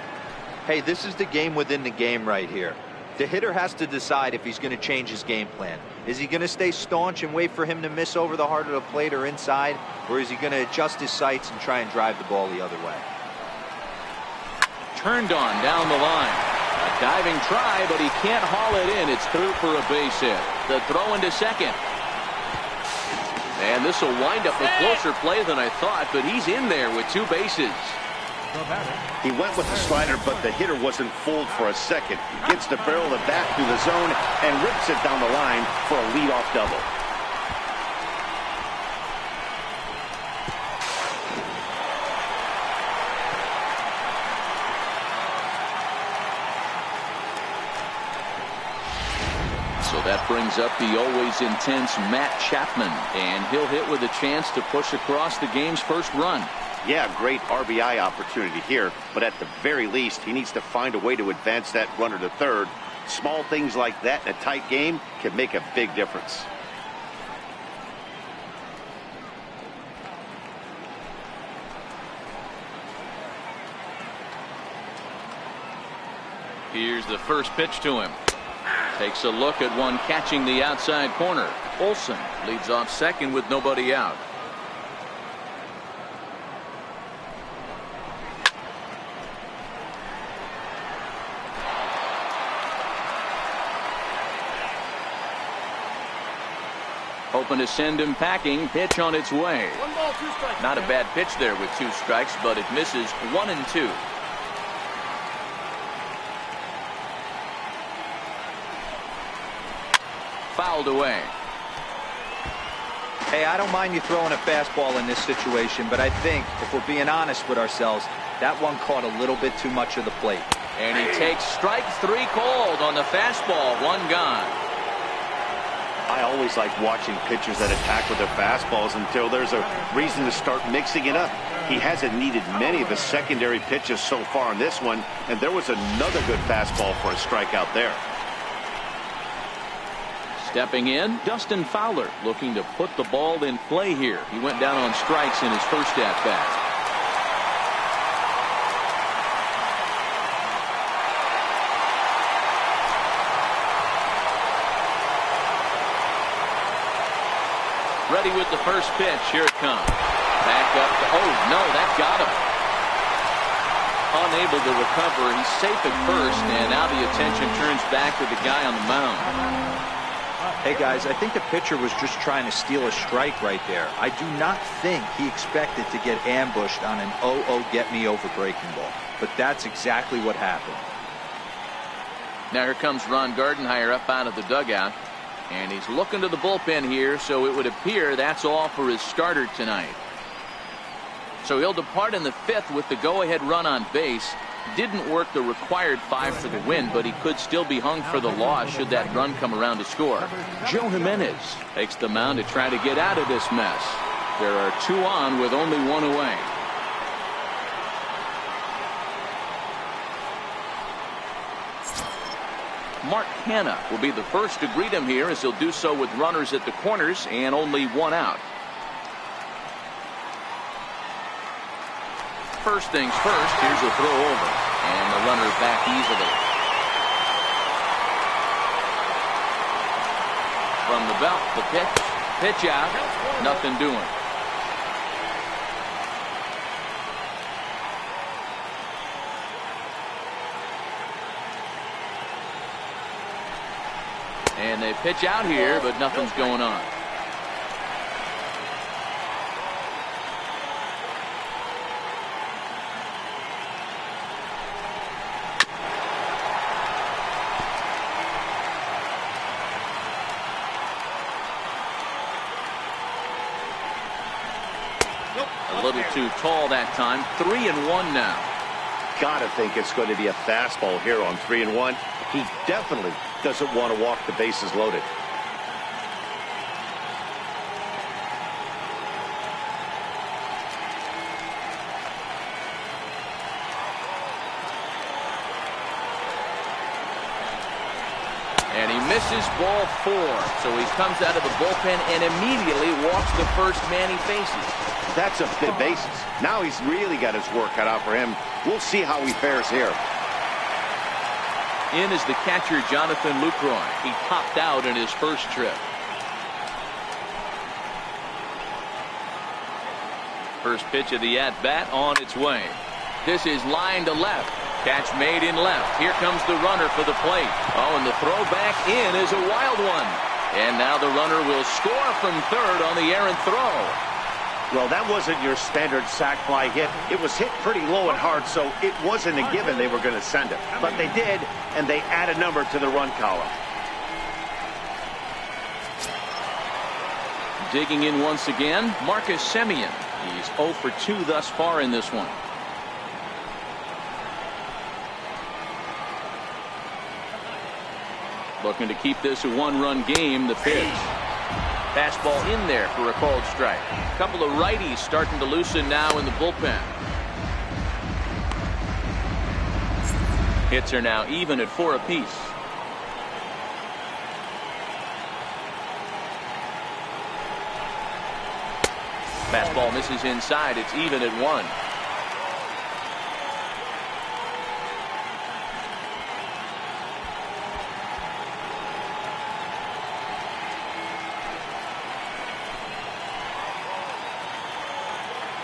Hey, this is the game within the game right here. The hitter has to decide if he's going to change his game plan. Is he going to stay staunch and wait for him to miss over the heart of the plate or inside? Or is he going to adjust his sights and try and drive the ball the other way? Turned on down the line. A diving try, but he can't haul it in. It's through for a base hit. The throw into second. And this will wind up a closer play than I thought, but he's in there with 2 bases. He went with the slider, but the hitter wasn't fooled for a second. Gets the barrel of the bat through the zone and rips it down the line for a leadoff double. So that brings up the always intense Matt Chapman, and he'll hit with a chance to push across the game's first run. Yeah, great RBI opportunity here, but at the very least, he needs to find a way to advance that runner to third. Small things like that in a tight game can make a big difference. Here's the first pitch to him. Takes a look at one catching the outside corner. Olsen leads off second with nobody out. Hoping to send him packing. Pitch on its way. 1 ball, 2 strikes. Not a bad pitch there with 2 strikes, but it misses 1 and 2. fouled away. Hey, I don't mind you throwing a fastball in this situation, but I think if we're being honest with ourselves, that one caught a little bit too much of the plate. And he takes strike 3 called on the fastball. 1 gone. I always like watching pitchers that attack with their fastballs until there's a reason to start mixing it up. He hasn't needed many of the secondary pitches so far in this one, and there was another good fastball for a strikeout there. Stepping in, Dustin Fowler looking to put the ball in play here. He went down on strikes in his first at-bat. Ready with the first pitch. Here it comes. Back up to, oh no, that got him. Unable to recover. He's safe at first, and now the attention turns back to the guy on the mound. Hey guys, I think the pitcher was just trying to steal a strike right there. I do not think he expected to get ambushed on an 0-0 get me over breaking ball, but that's exactly what happened. Now here comes Ron Gardenhire up out of the dugout. And he's looking to the bullpen here, so it would appear that's all for his starter tonight. So he'll depart in the 5th with the go-ahead run on base. Didn't work the required 5 for the win, but he could still be hung for the loss should that run come around to score. Joe Jimenez takes the mound to try to get out of this mess. There are 2 on with only 1 away. Mark Hanna will be the first to greet him here, as he'll do so with runners at the corners and only 1 out. First things first, here's a throw over, and the runner back easily. From the belt, the pitch out, nothing doing. And they pitch out here, but nothing's going on. A little too tall that time. 3-1 now. Gotta think it's going to be a fastball here on 3-1. He definitely doesn't want to walk the bases loaded. And he misses ball 4. So he comes out of the bullpen and immediately walks the first man he faces. That's a big bases. Now he's really got his work cut out for him. We'll see how he fares here. In is the catcher, Jonathan Lucroy. He popped out in his first trip. First pitch of the at-bat on its way. This is line to left. Catch made in left. Here comes the runner for the plate. Oh, and the throw back in is a wild one. And now the runner will score from third on the errant throw. Well, that wasn't your standard sac fly hit. It was hit pretty low and hard, so it wasn't a given they were going to send it. But they did, and they add a number to the run column. Digging in once again, Marcus Semien. He's 0 for 2 thus far in this one. Looking to keep this a 1-run game. The pitch. Fastball in there for a called strike. A couple of righties starting to loosen now in the bullpen. Hits are now even at 4 apiece. Fastball misses inside. It's even at 1.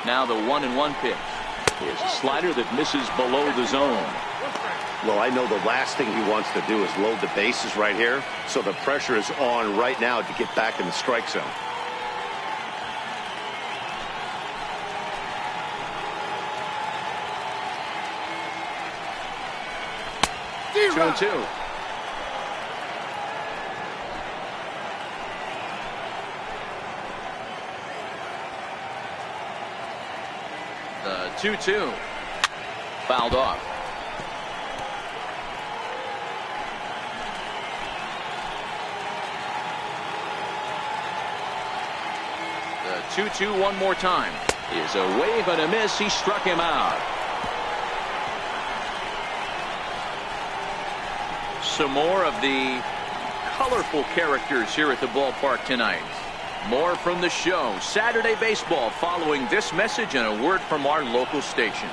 Now the 1-1 pitch is a slider that misses below the zone. Well, I know the last thing he wants to do is load the bases right here, so the pressure is on right now to get back in the strike zone. 2-2. Fouled off. The 2-2 one more time. Is away but a miss. He struck him out. Some more of the colorful characters here at the ballpark tonight. More from the show. Saturday Baseball following this message and a word from our local stations.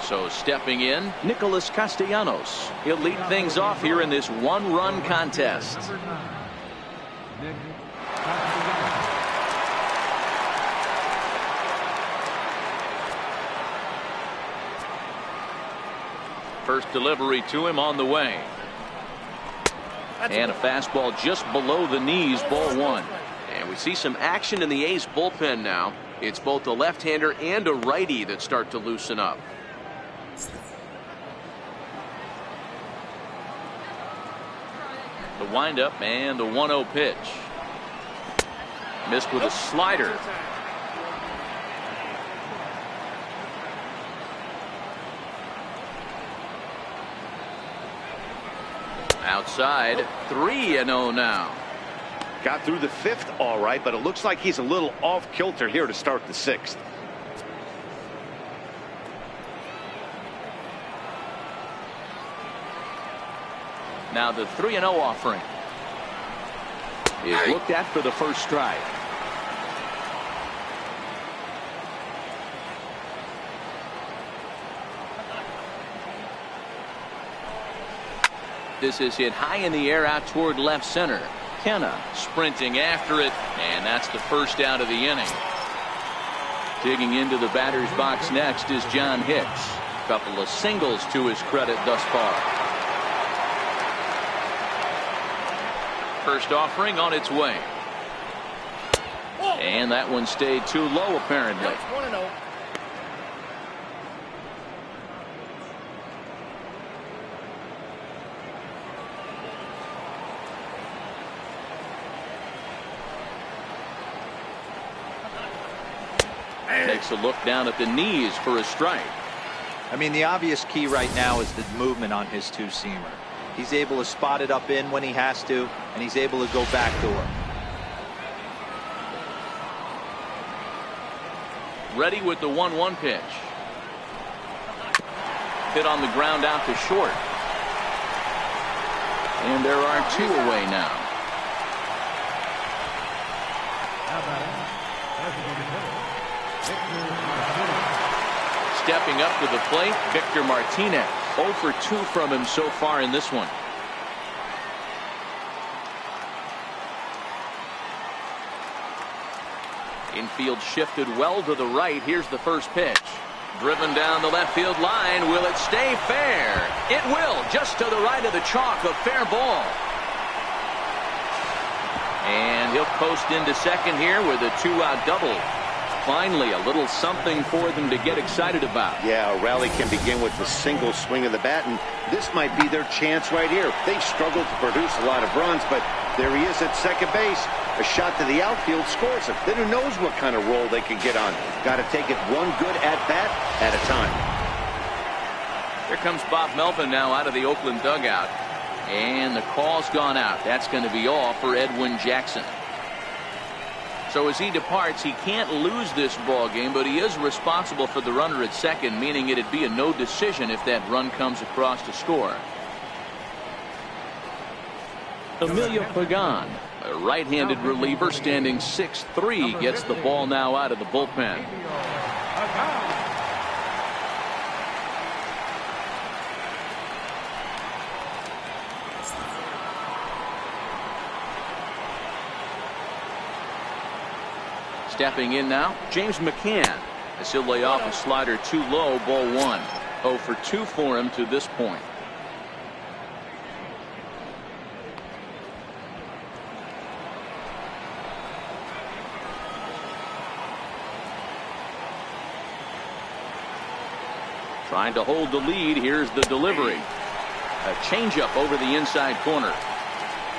So stepping in, Nicholas Castellanos. He'll lead things off here in this one-run contest. First delivery to him on the way. And a fastball just below the knees, ball one. And we see some action in the A's bullpen now. It's both a left-hander and a righty that start to loosen up. The windup and the 1-0 pitch. Missed with a slider. Outside, 3-0 now. Got through the fifth all right, but it looks like he's a little off kilter here to start the sixth. Now the 3-0 offering is looked at for the first strike. This is hit high in the air out toward left center. Kenna sprinting after it, and that's the first out of the inning. Digging into the batter's box next is John Hicks. A couple of singles to his credit thus far. First offering on its way. And that one stayed too low apparently. Takes a look down at the knees for a strike. I mean, the obvious key right now is the movement on his two-seamer. He's able to spot it up in when he has to, and he's able to go backdoor. Ready with the 1-1 pitch. Hit on the ground out to short. And there are two away now. Stepping up to the plate, Victor Martinez. 0 for 2 from him so far in this one. Infield shifted well to the right. Here's the first pitch. Driven down the left field line. Will it stay fair? It will. Just to the right of the chalk. A fair ball. And he'll coast into second here with a 2-out double. Finally, a little something for them to get excited about. Yeah, a rally can begin with a single swing of the bat, and this might be their chance right here. They've struggled to produce a lot of runs, but there he is at second base. A shot to the outfield scores it. Then who knows what kind of roll they could get on. Got to take it one good at-bat at a time. Here comes Bob Melvin now out of the Oakland dugout. And the call's gone out. That's going to be all for Edwin Jackson. So as he departs, he can't lose this ball game, but he is responsible for the runner at second, meaning it'd be a no decision if that run comes across to score. Emilio Pagan, a right-handed reliever standing 6'3", gets the ball now out of the bullpen. Stepping in now, James McCann. As he'll lay off a slider too low, ball one. 0 for 2 for him to this point. Trying to hold the lead. Here's the delivery. A changeup over the inside corner.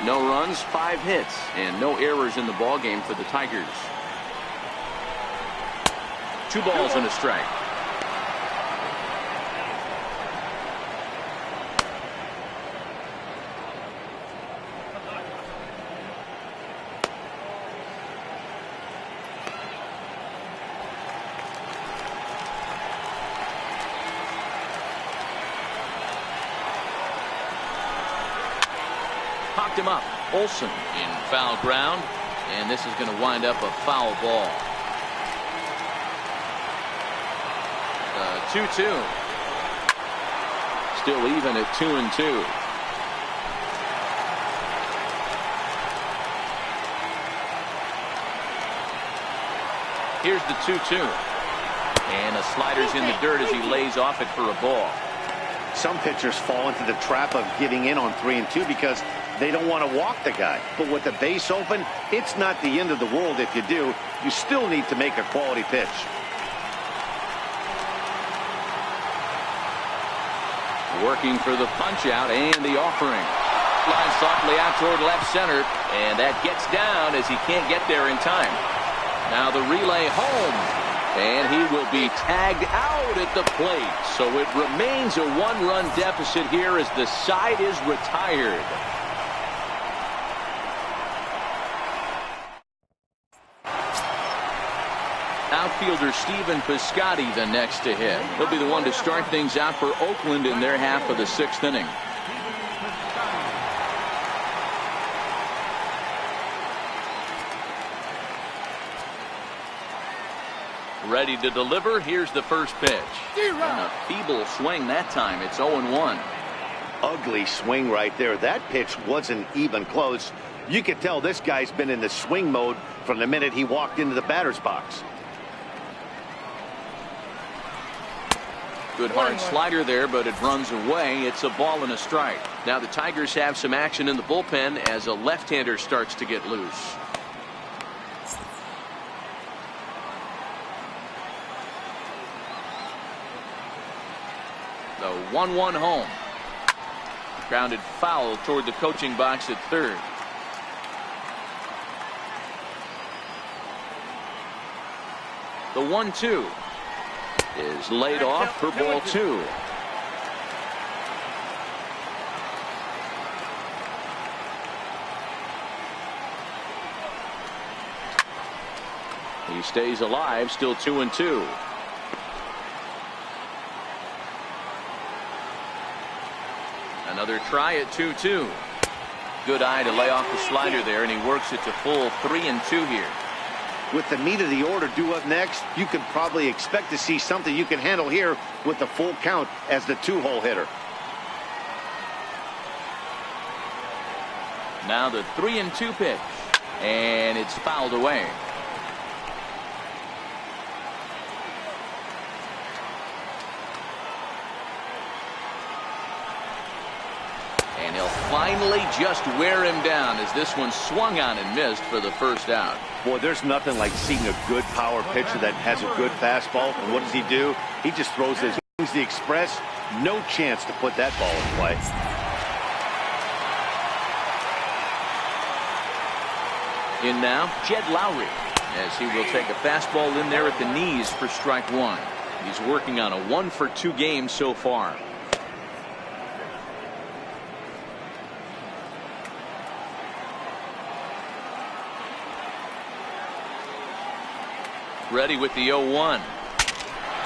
No runs, 5 hits, and no errors in the ballgame for the Tigers. 2 balls and a strike. Popped him up. Olsen in foul ground, and this is going to wind up a foul ball. 2-2. Still even at 2-2. Here's the 2-2. And a slider's in the dirt as he lays off it for a ball. Some pitchers fall into the trap of giving in on 3-2 because they don't want to walk the guy. But with the base open, it's not the end of the world if you do. You still need to make a quality pitch. Working for the punch out and the offering. Line softly out toward left center, and that gets down as he can't get there in time. Now the relay home, and he will be tagged out at the plate. So it remains a 1-run deficit here as the side is retired. Outfielder Stephen Piscotty the next to hit. He'll be the one to start things out for Oakland in their half of the 6th inning. Ready to deliver. Here's the first pitch. And a feeble swing that time. It's 0-1. Ugly swing right there. That pitch wasn't even close. You could tell this guy's been in the swing mode from the minute he walked into the batter's box. Good hard slider there, but it runs away. It's a ball and a strike. Now the Tigers have some action in the bullpen as a left-hander starts to get loose. The 1-1 home. Grounded foul toward the coaching box at third. The 1-2 is laid off for ball 2. He stays alive, still 2-2. Another try at 2-2. Good eye to lay off the slider there, and he works it to full 3-2 here. With the meat of the order due up next, you could probably expect to see something you can handle here with the full count as the 2-hole hitter. Now the 3-2 pitch, and it's fouled away. And he'll finally just wear him down as this one swung on and missed for the first out. Boy, there's nothing like seeing a good power pitcher that has a good fastball. And what does he do? He just throws his wings the express. No chance to put that ball in play. In now, Jed Lowry, as he will take a fastball in there at the knees for strike 1. He's working on a 1-for-2 game so far. Ready with the 0-1.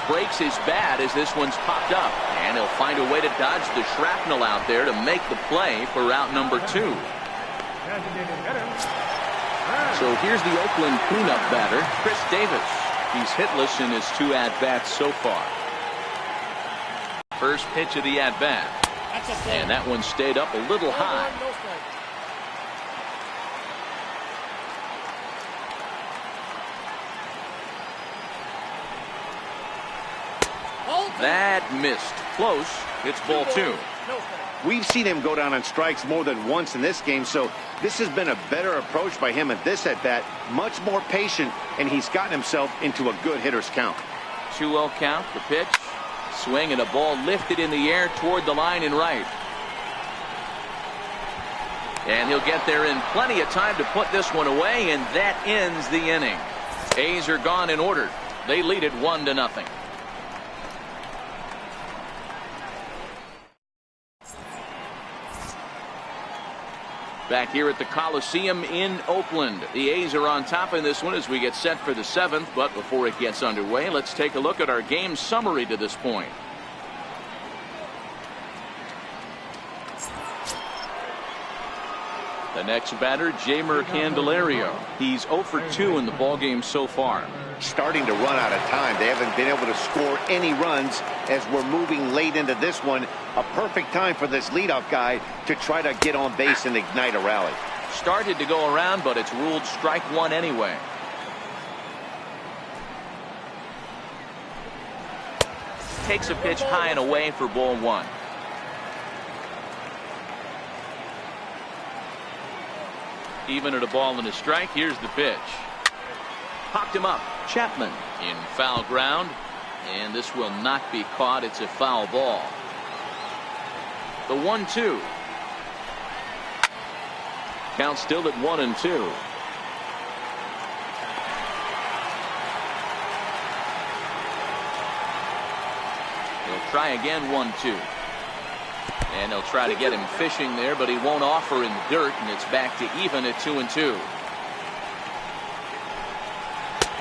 Breaks his bat as this one's popped up, and he'll find a way to dodge the shrapnel out there to make the play for out number 2. So here's the Oakland cleanup batter, Chris Davis. He's hitless in his 2 at-bats so far. First pitch of the at-bat, and that one stayed up a little high. That missed. Close. It's ball 2. We've seen him go down on strikes more than once in this game, so this has been a better approach by him at this at-bat. Much more patient, and he's gotten himself into a good hitter's count. 2-0 count. The pitch. Swing and a ball lifted in the air toward the line and right. And he'll get there in plenty of time to put this one away, and that ends the inning. A's are gone in order. They lead it 1-0. Back here at the Coliseum in Oakland. The A's are on top in this one as we get set for the 7th. But before it gets underway, let's take a look at our game summary to this point. The next batter, Jeimer Candelario. He's 0 for 2 in the ballgame so far. Starting to run out of time. They haven't been able to score any runs as we're moving late into this one. A perfect time for this leadoff guy to try to get on base and ignite a rally. Started to go around, but it's ruled strike one anyway. Takes a pitch high and away for ball one. Even at a ball and a strike. Here's the pitch. Popped him up. Chapman in foul ground, and this will not be caught. It's a foul ball. The 1-2. Count still at 1-2. He'll try again. 1-2. And they'll try to get him fishing there, but he won't offer in dirt, and it's back to even at 2-2.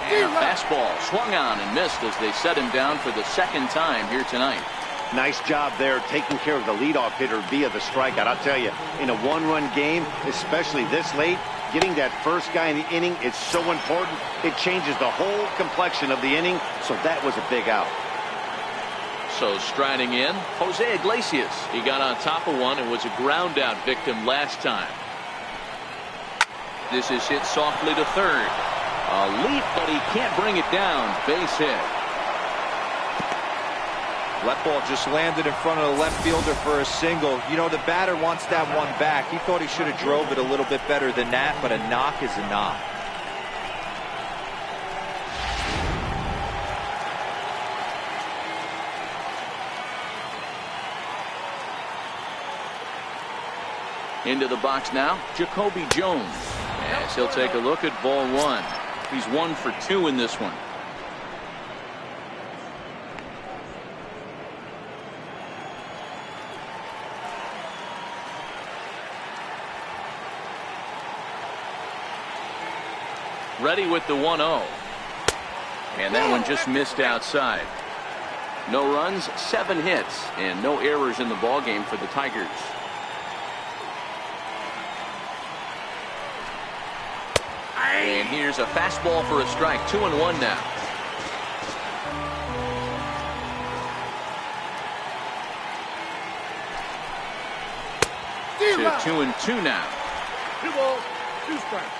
And a fastball swung on and missed as they set him down for the second time here tonight. Nice job there taking care of the leadoff hitter via the strikeout. I'll tell you, in a one-run game, especially this late, getting that first guy in the inning is so important. It changes the whole complexion of the inning, so that was a big out. So striding in, Jose Iglesias. He got on top of one and was a ground out victim last time. This is hit softly to third. A leap, but he can't bring it down. Base hit. That ball just landed in front of the left fielder for a single. You know, the batter wants that one back. He thought he should have drove it a little bit better than that, but a knock is a knock. Into the box now, Jacoby Jones. As he'll take a look at ball one. He's 1 for 2 in this one. Ready with the 1-0. And that one just missed outside. No runs, 7 hits, and no errors in the ballgame for the Tigers. And here's a fastball for a strike. 2-1 now. To 2-2 now. 2 balls, 2 strikes.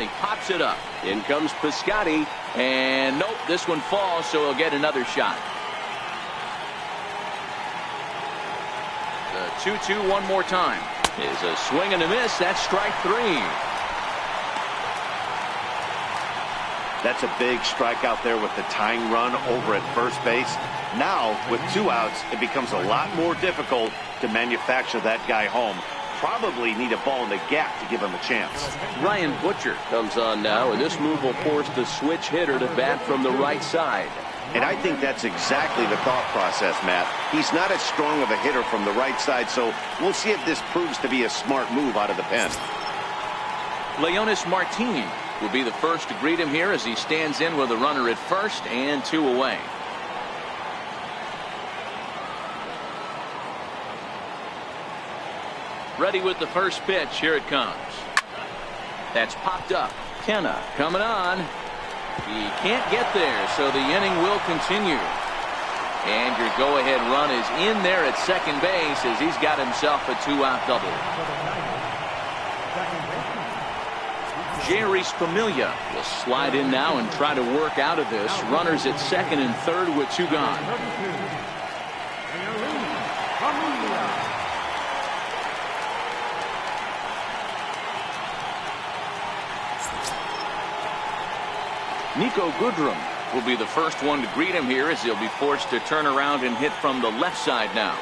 He pops it up. In comes Piscotty. And nope, this one falls, so he'll get another shot. The 2-2 one more time. Is a swing and a miss. That's strike 3. That's a big strikeout there with the tying run over at first base. Now, with 2 outs, it becomes a lot more difficult to manufacture that guy home. Probably need a ball in the gap to give him a chance. Ryan Butcher comes on now, and this move will force the switch hitter to bat from the right side. And I think that's exactly the thought process, Matt. He's not as strong of a hitter from the right side, so we'll see if this proves to be a smart move out of the pen. Leonis Martin will be the first to greet him here as he stands in with a runner at first and 2 away. Ready with the first pitch. Here it comes. That's popped up. Kenna coming on. He can't get there, so the inning will continue. And your go-ahead run is in there at second base as he's got himself a 2-out double. Jerry Familia will slide in now and try to work out of this. Runners at second and third with 2 gone. Nico Goodrum will be the first one to greet him here as he'll be forced to turn around and hit from the left side now.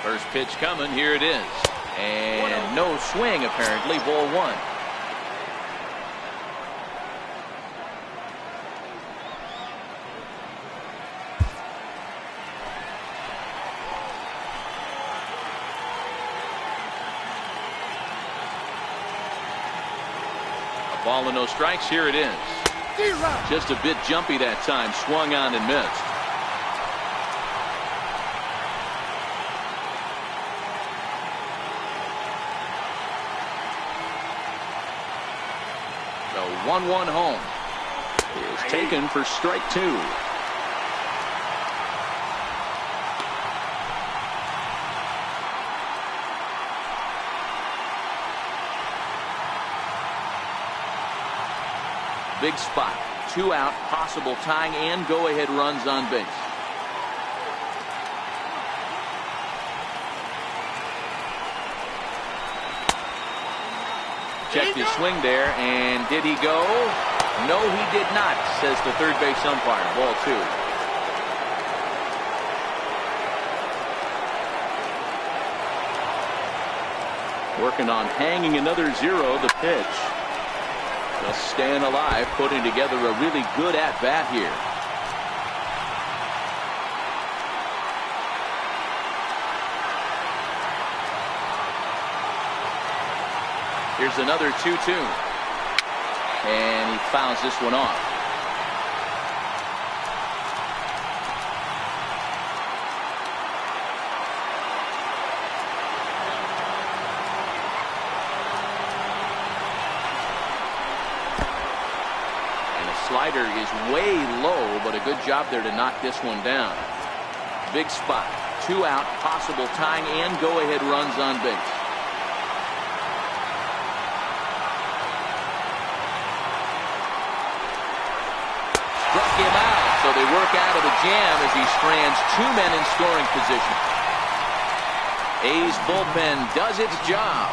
First pitch coming. Here it is. And no swing, apparently. Ball one. A ball and no strikes. Here it is. Just a bit jumpy that time. Swung on and missed. The 1-1 home is taken for strike two. Big spot. 2 out, possible tying and go-ahead runs on base. Checked his swing there, and did he go? No, he did not, says the third base umpire. Ball two. Working on hanging another 0. The pitch. Just staying alive, putting together a really good at-bat here. Here's another 2-2. And he fouls this one off. And a slider is way low, but a good job there to knock this one down. Big spot. 2 out, possible tying and go-ahead runs on base. Struck him out, so they work out of the jam as he strands 2 men in scoring position. A's bullpen does its job.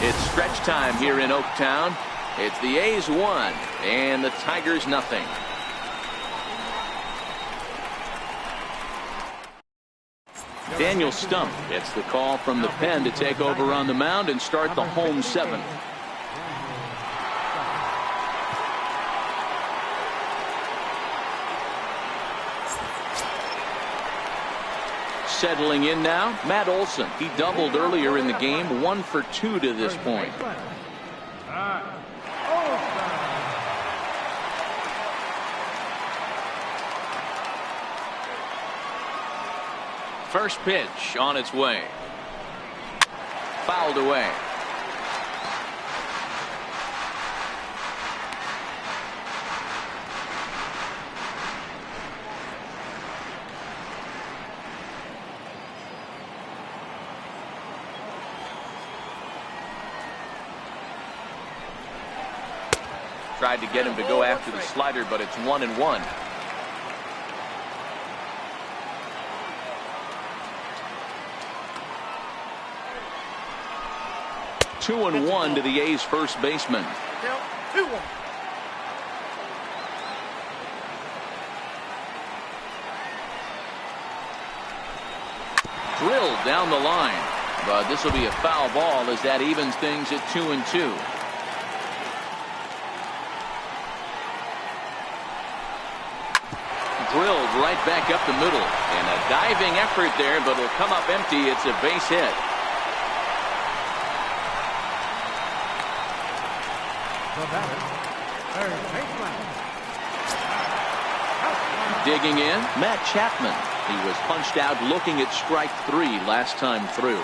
It's stretch time here in Oaktown. It's the A's 1 and the Tigers nothing. Daniel Stump gets the call from the pen to take over on the mound and start the home 7th. Settling in now, Matt Olson. He doubled earlier in the game, 1 for 2 to this point. First pitch on its way. Fouled away. Tried to get him to go after the slider, but it's 1-1. 2-1 to the A's first baseman. Drilled down the line, but this will be a foul ball as that evens things at 2-2. Drilled right back up the middle, and a diving effort there, but it'll come up empty. It's a base hit. Digging in, Matt Chapman. He was punched out looking at strike 3 last time through.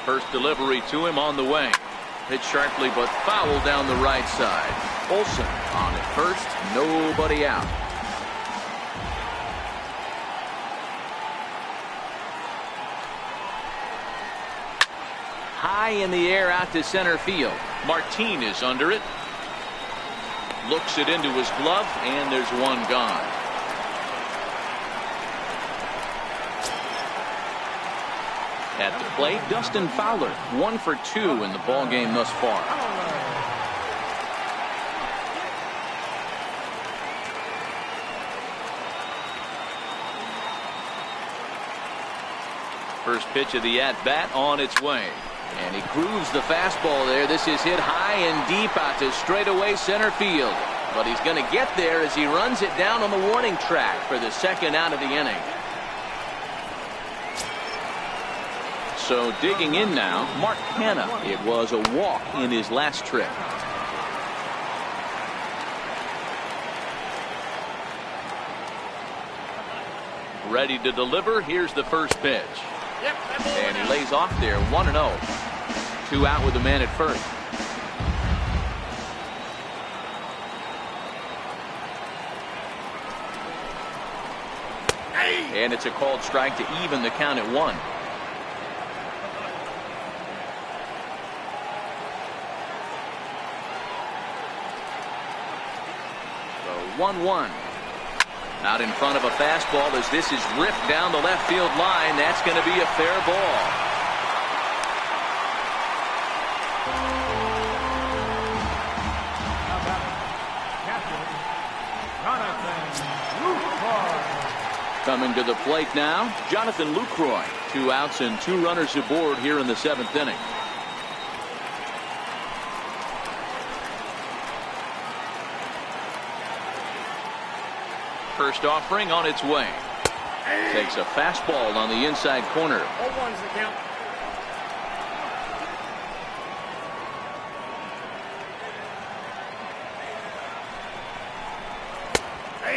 First delivery to him on the way. Hit sharply but foul down the right side. Olson on at first, nobody out. high in the air out to center field. Martin is under it. Looks it into his glove, and there's one gone. At the plate, Dustin Fowler, 1 for 2 in the ball game thus far. First pitch of the at-bat on its way. And he grooves the fastball there. This is hit high and deep out to straightaway center field. But he's going to get there as he runs it down on the warning track for the second out of the inning. So digging in now, Mark Hanna. It was a walk in his last trip. Ready to deliver. Here's the first pitch. And he lays off there, 1-0. 2 out with the man at first. And it's a called strike to even the count at 1. So 1-1. Out in front of a fastball as this is ripped down the left field line. That's going to be a fair ball. Coming to the plate now, Jonathan Lucroy. 2 outs and 2 runners aboard here in the 7th inning. First offering on its way. Takes a fastball on the inside corner. 0-1's the count.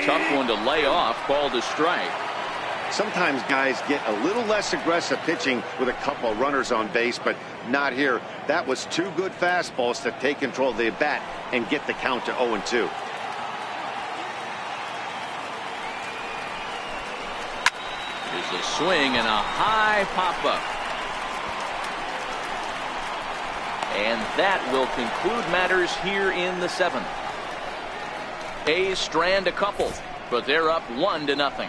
Tough one to lay off, called a strike. Sometimes guys get a little less aggressive pitching with a couple of runners on base, but not here. That was 2 good fastballs to take control of the bat and get the count to 0-2. There's a swing and a high pop-up. And that will conclude matters here in the 7th. A's strand a couple, but they're up 1-0.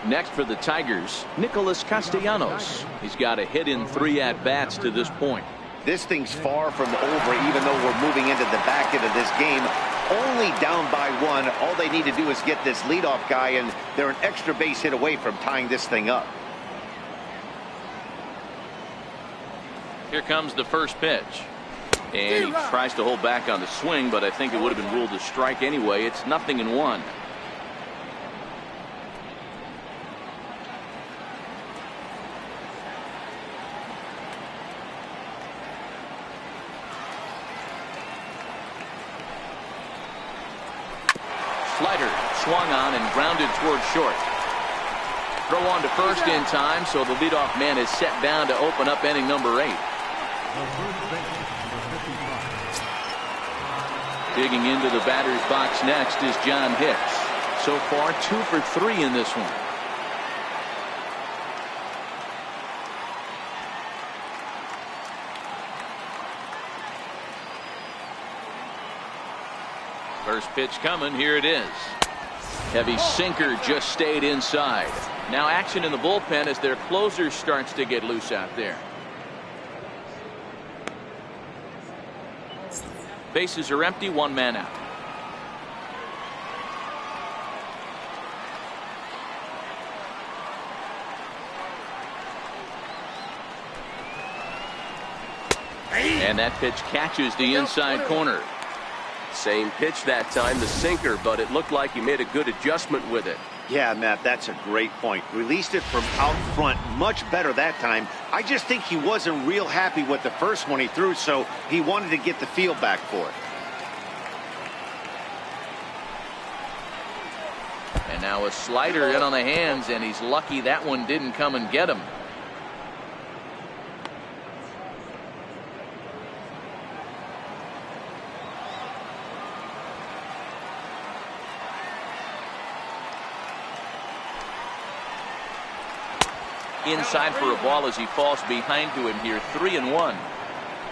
Next for the Tigers, Nicholas Castellanos. He's got a hit in 3 at-bats to this point. This thing's far from over, even though we're moving into the back end of this game. Only down by 1. All they need to do is get this leadoff guy, and they're an extra base hit away from tying this thing up. Here comes the first pitch. And he tries to hold back on the swing, but I think it would have been ruled a strike anyway. It's 0-1. Slider swung on and grounded toward short. Throw on to first in time, so the leadoff man is set down to open up inning number 8. Digging into the batter's box next is John Hicks. So far 2 for 3 in this one. First pitch coming. Here it is. Heavy sinker just stayed inside. Now action in the bullpen as their closer starts to get loose out there. Bases are empty, 1 man out. And that pitch catches the inside corner. Same pitch that time, the sinker, but it looked like he made a good adjustment with it. Yeah, Matt, that's a great point. Released it from out front much better that time. I just think he wasn't real happy with the first one he threw, so he wanted to get the feel back for it. And now a slider in on the hands, and he's lucky that one didn't come and get him. inside for a ball as he falls behind to him here. 3-1.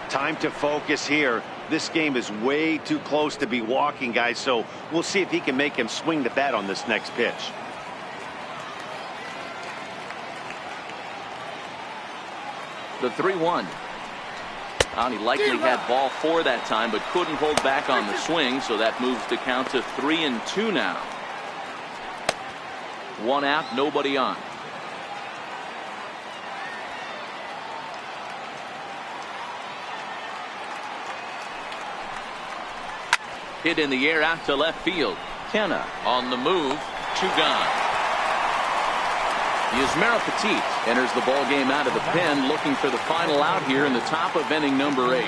Time to focus here. This game is way too close to be walking, guys, so we'll see if he can make him swing the bat on this next pitch. The 3-1. And he likely had ball 4 that time, but couldn't hold back on the swing, so that moves the count to 3-2 now. 1 out, nobody on. Hit in the air out to left field. Kenna on the move. 2 gone. Yusmeiro Petit enters the ball game out of the pen, looking for the final out here in the top of inning number 8.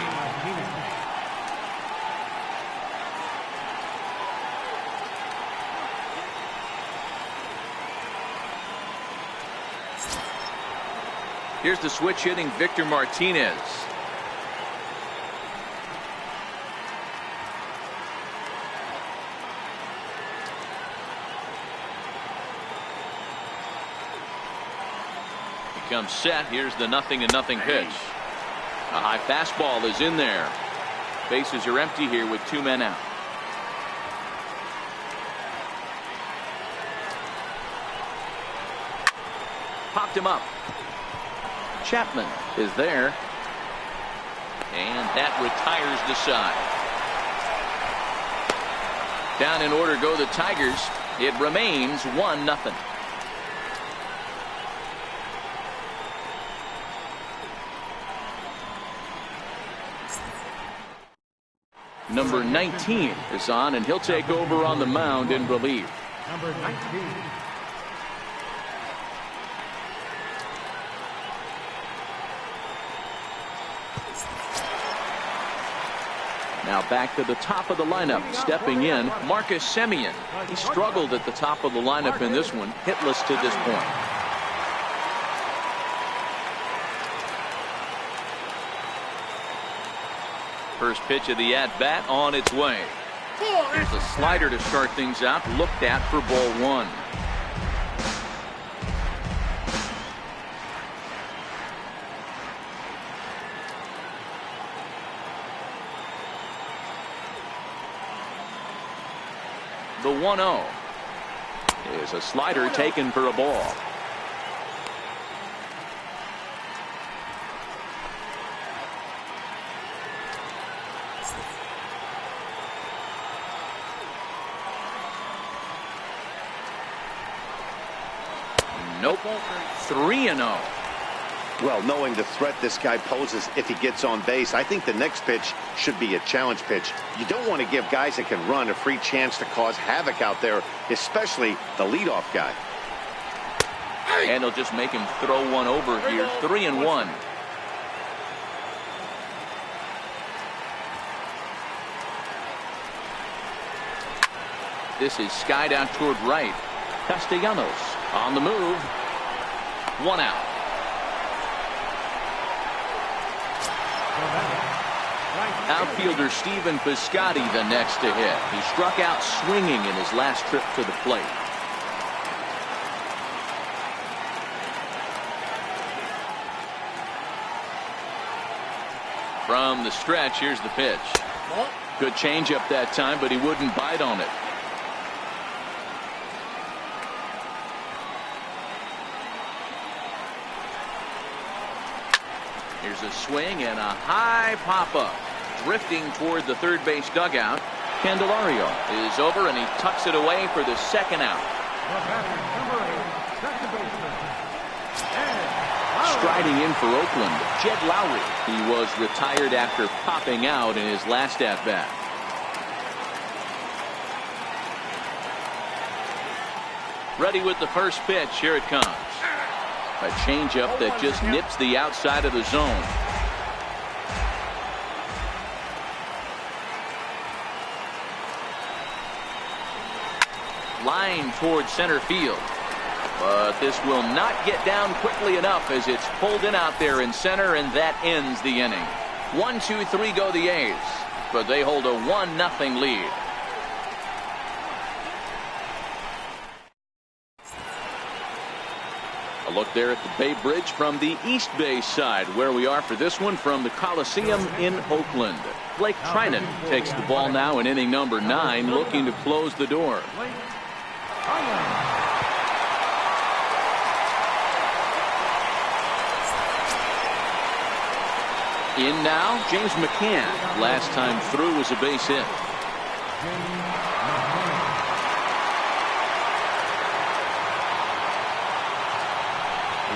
Here's the switch hitting Victor Martinez. Comes set. Here's the 0-0 pitch. A high fastball is in there. Bases are empty here with 2 men out. Popped him up. Chapman is there. And that retires the side. Down in order go the Tigers. It remains 1-0. Number 19 is on, and he'll take over on the mound in relief. Number 19. Now back to the top of the lineup. Stepping in, Marcus Semien. He struggled at the top of the lineup in this one, hitless to this point. First pitch of the at-bat on its way. There's a slider to start things out, looked at for ball 1. The 1-0 is a slider taken for a ball. Nope. 3-0. Well, knowing the threat this guy poses if he gets on base, I think the next pitch should be a challenge pitch. You don't want to give guys that can run a free chance to cause havoc out there, especially the leadoff guy. And he'll just make him throw one over here. 3-1. This is skied out toward right. Castellanos on the move. 1 out. Outfielder Stephen Piscotty the next to hit. He struck out swinging in his last trip to the plate. From the stretch, here's the pitch. Good changeup that time, but he wouldn't bite on it. Here's a swing and a high pop-up. Drifting toward the third base dugout. Candelario is over, and he tucks it away for the second out. Striding in for Oakland, Jed Lowry. He was retired after popping out in his last at-bat. Ready with the first pitch. Here it comes. A changeup that just nips the outside of the zone. Line towards center field. But this will not get down quickly enough as it's pulled in out there in center, and that ends the inning. 1, 2, 3 go the A's, but they hold a 1-0 lead. Look there at the Bay Bridge from the East Bay side, where we are for this one from the Coliseum in Oakland. Blake Trinan takes the ball now in inning number 9, looking to close the door. In now, James McCann. Last time through was a base hit.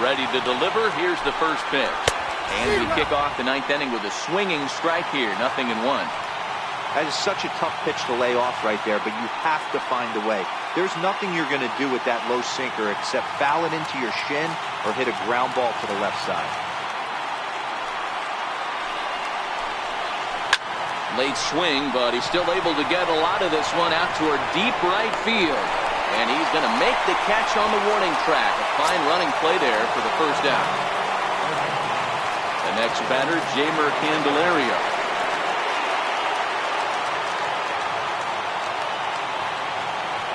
Ready to deliver. Here's the first pitch. And we kick off the 9th inning with a swinging strike here. 0-1. That is such a tough pitch to lay off right there, but you have to find a way. There's nothing you're going to do with that low sinker except foul it into your shin or hit a ground ball to the left side. Late swing, but he's still able to get a lot of this one out toward deep right field. And he's going to make the catch on the warning track. A fine running play there for the first out. The next batter, Jeimer Candelario.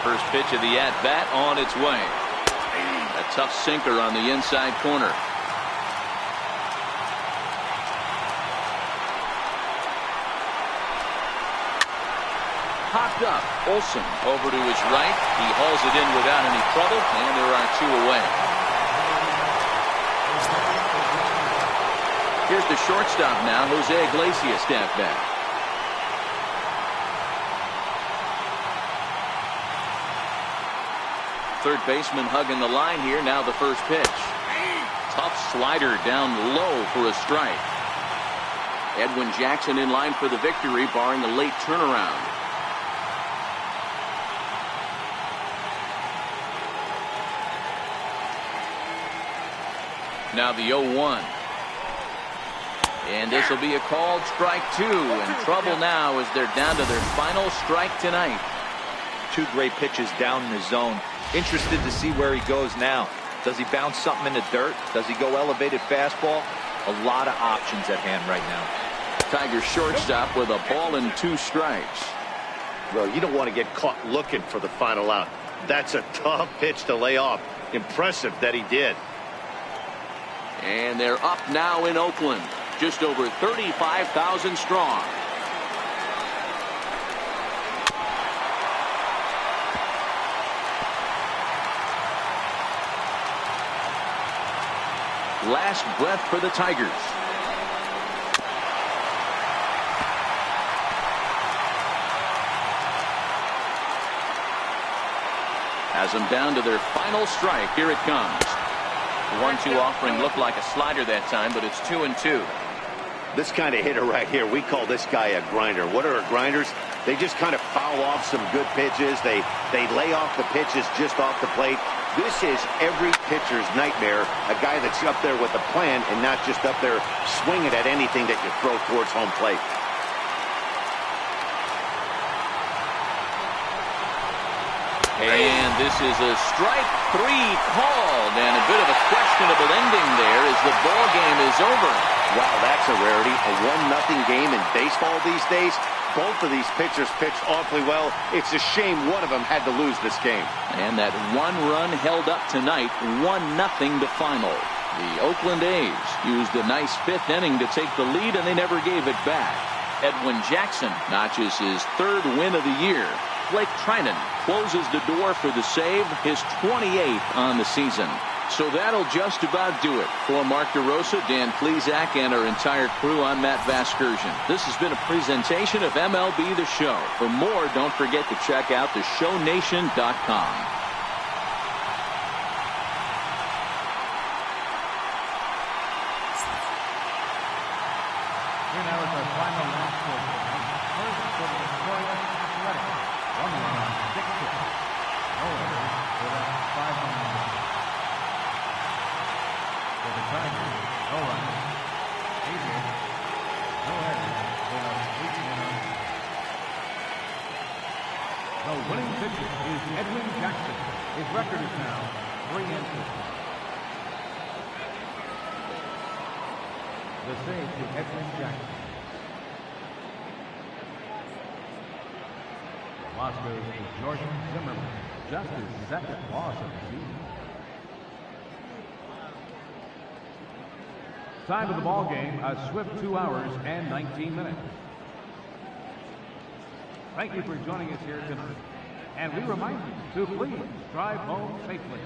First pitch of the at-bat on its way. A tough sinker on the inside corner. Popped up. Olsen over to his right. He hauls it in without any trouble, and there are 2 away. Here's the shortstop now, Jose Iglesias, step back. Third baseman hugging the line here. Now the first pitch. Tough slider down low for a strike. Edwin Jackson in line for the victory, barring a late turnaround. Now the 0-1. And this will be a called strike 2. In trouble now as they're down to their final strike tonight. 2 great pitches down in the zone. Interested to see where he goes now. Does he bounce something in the dirt? Does he go elevated fastball? A lot of options at hand right now. Tigers shortstop with a ball and 2 strikes. Well, you don't want to get caught looking for the final out. That's a tough pitch to lay off. Impressive that he did. And they're up now in Oakland. Just over 35,000 strong. Last breath for the Tigers. Has them down to their final strike. Here it comes. 1-2 offering looked like a slider that time, but it's 2-2. This kind of hitter right here, we call this guy a grinder. What are grinders? They just kind of foul off some good pitches. They lay off the pitches just off the plate. This is every pitcher's nightmare. A guy that's up there with a plan and not just up there swinging at anything that you throw towards home plate. And this is a strike 3 called, and a bit of a questionable ending there as the ball game is over. Wow, that's a rarity. A 1-0 game in baseball these days. Both of these pitchers pitched awfully well. It's a shame one of them had to lose this game. And that 1 run held up tonight, 1-0 to final. The Oakland A's used a nice 5th inning to take the lead, and they never gave it back. Edwin Jackson notches his 3rd win of the year. Blake Trinan closes the door for the save, his 28th on the season. So that'll just about do it. For Mark DeRosa, Dan Plesac, and our entire crew, I'm Matt Vasgersian. This has been a presentation of MLB The Show. For more, don't forget to check out theshownation.com. Here now is our final last score. First for the Victorious Athletic. 1 run, 6 hits. No errors. They left 5 runs. For the Tigers, no runs, 8 hits. No errors. They left 18 runs. The winning pitcher is Edwin Jackson. His record is now 3-2. The save to Edwin Jackson. The loss goes to Jordan Zimmerman. Just his 2nd loss of the season. Time of the ball game, a swift 2 hours and 19 minutes. Thank you for joining us here tonight. And we remind you to please drive home safely.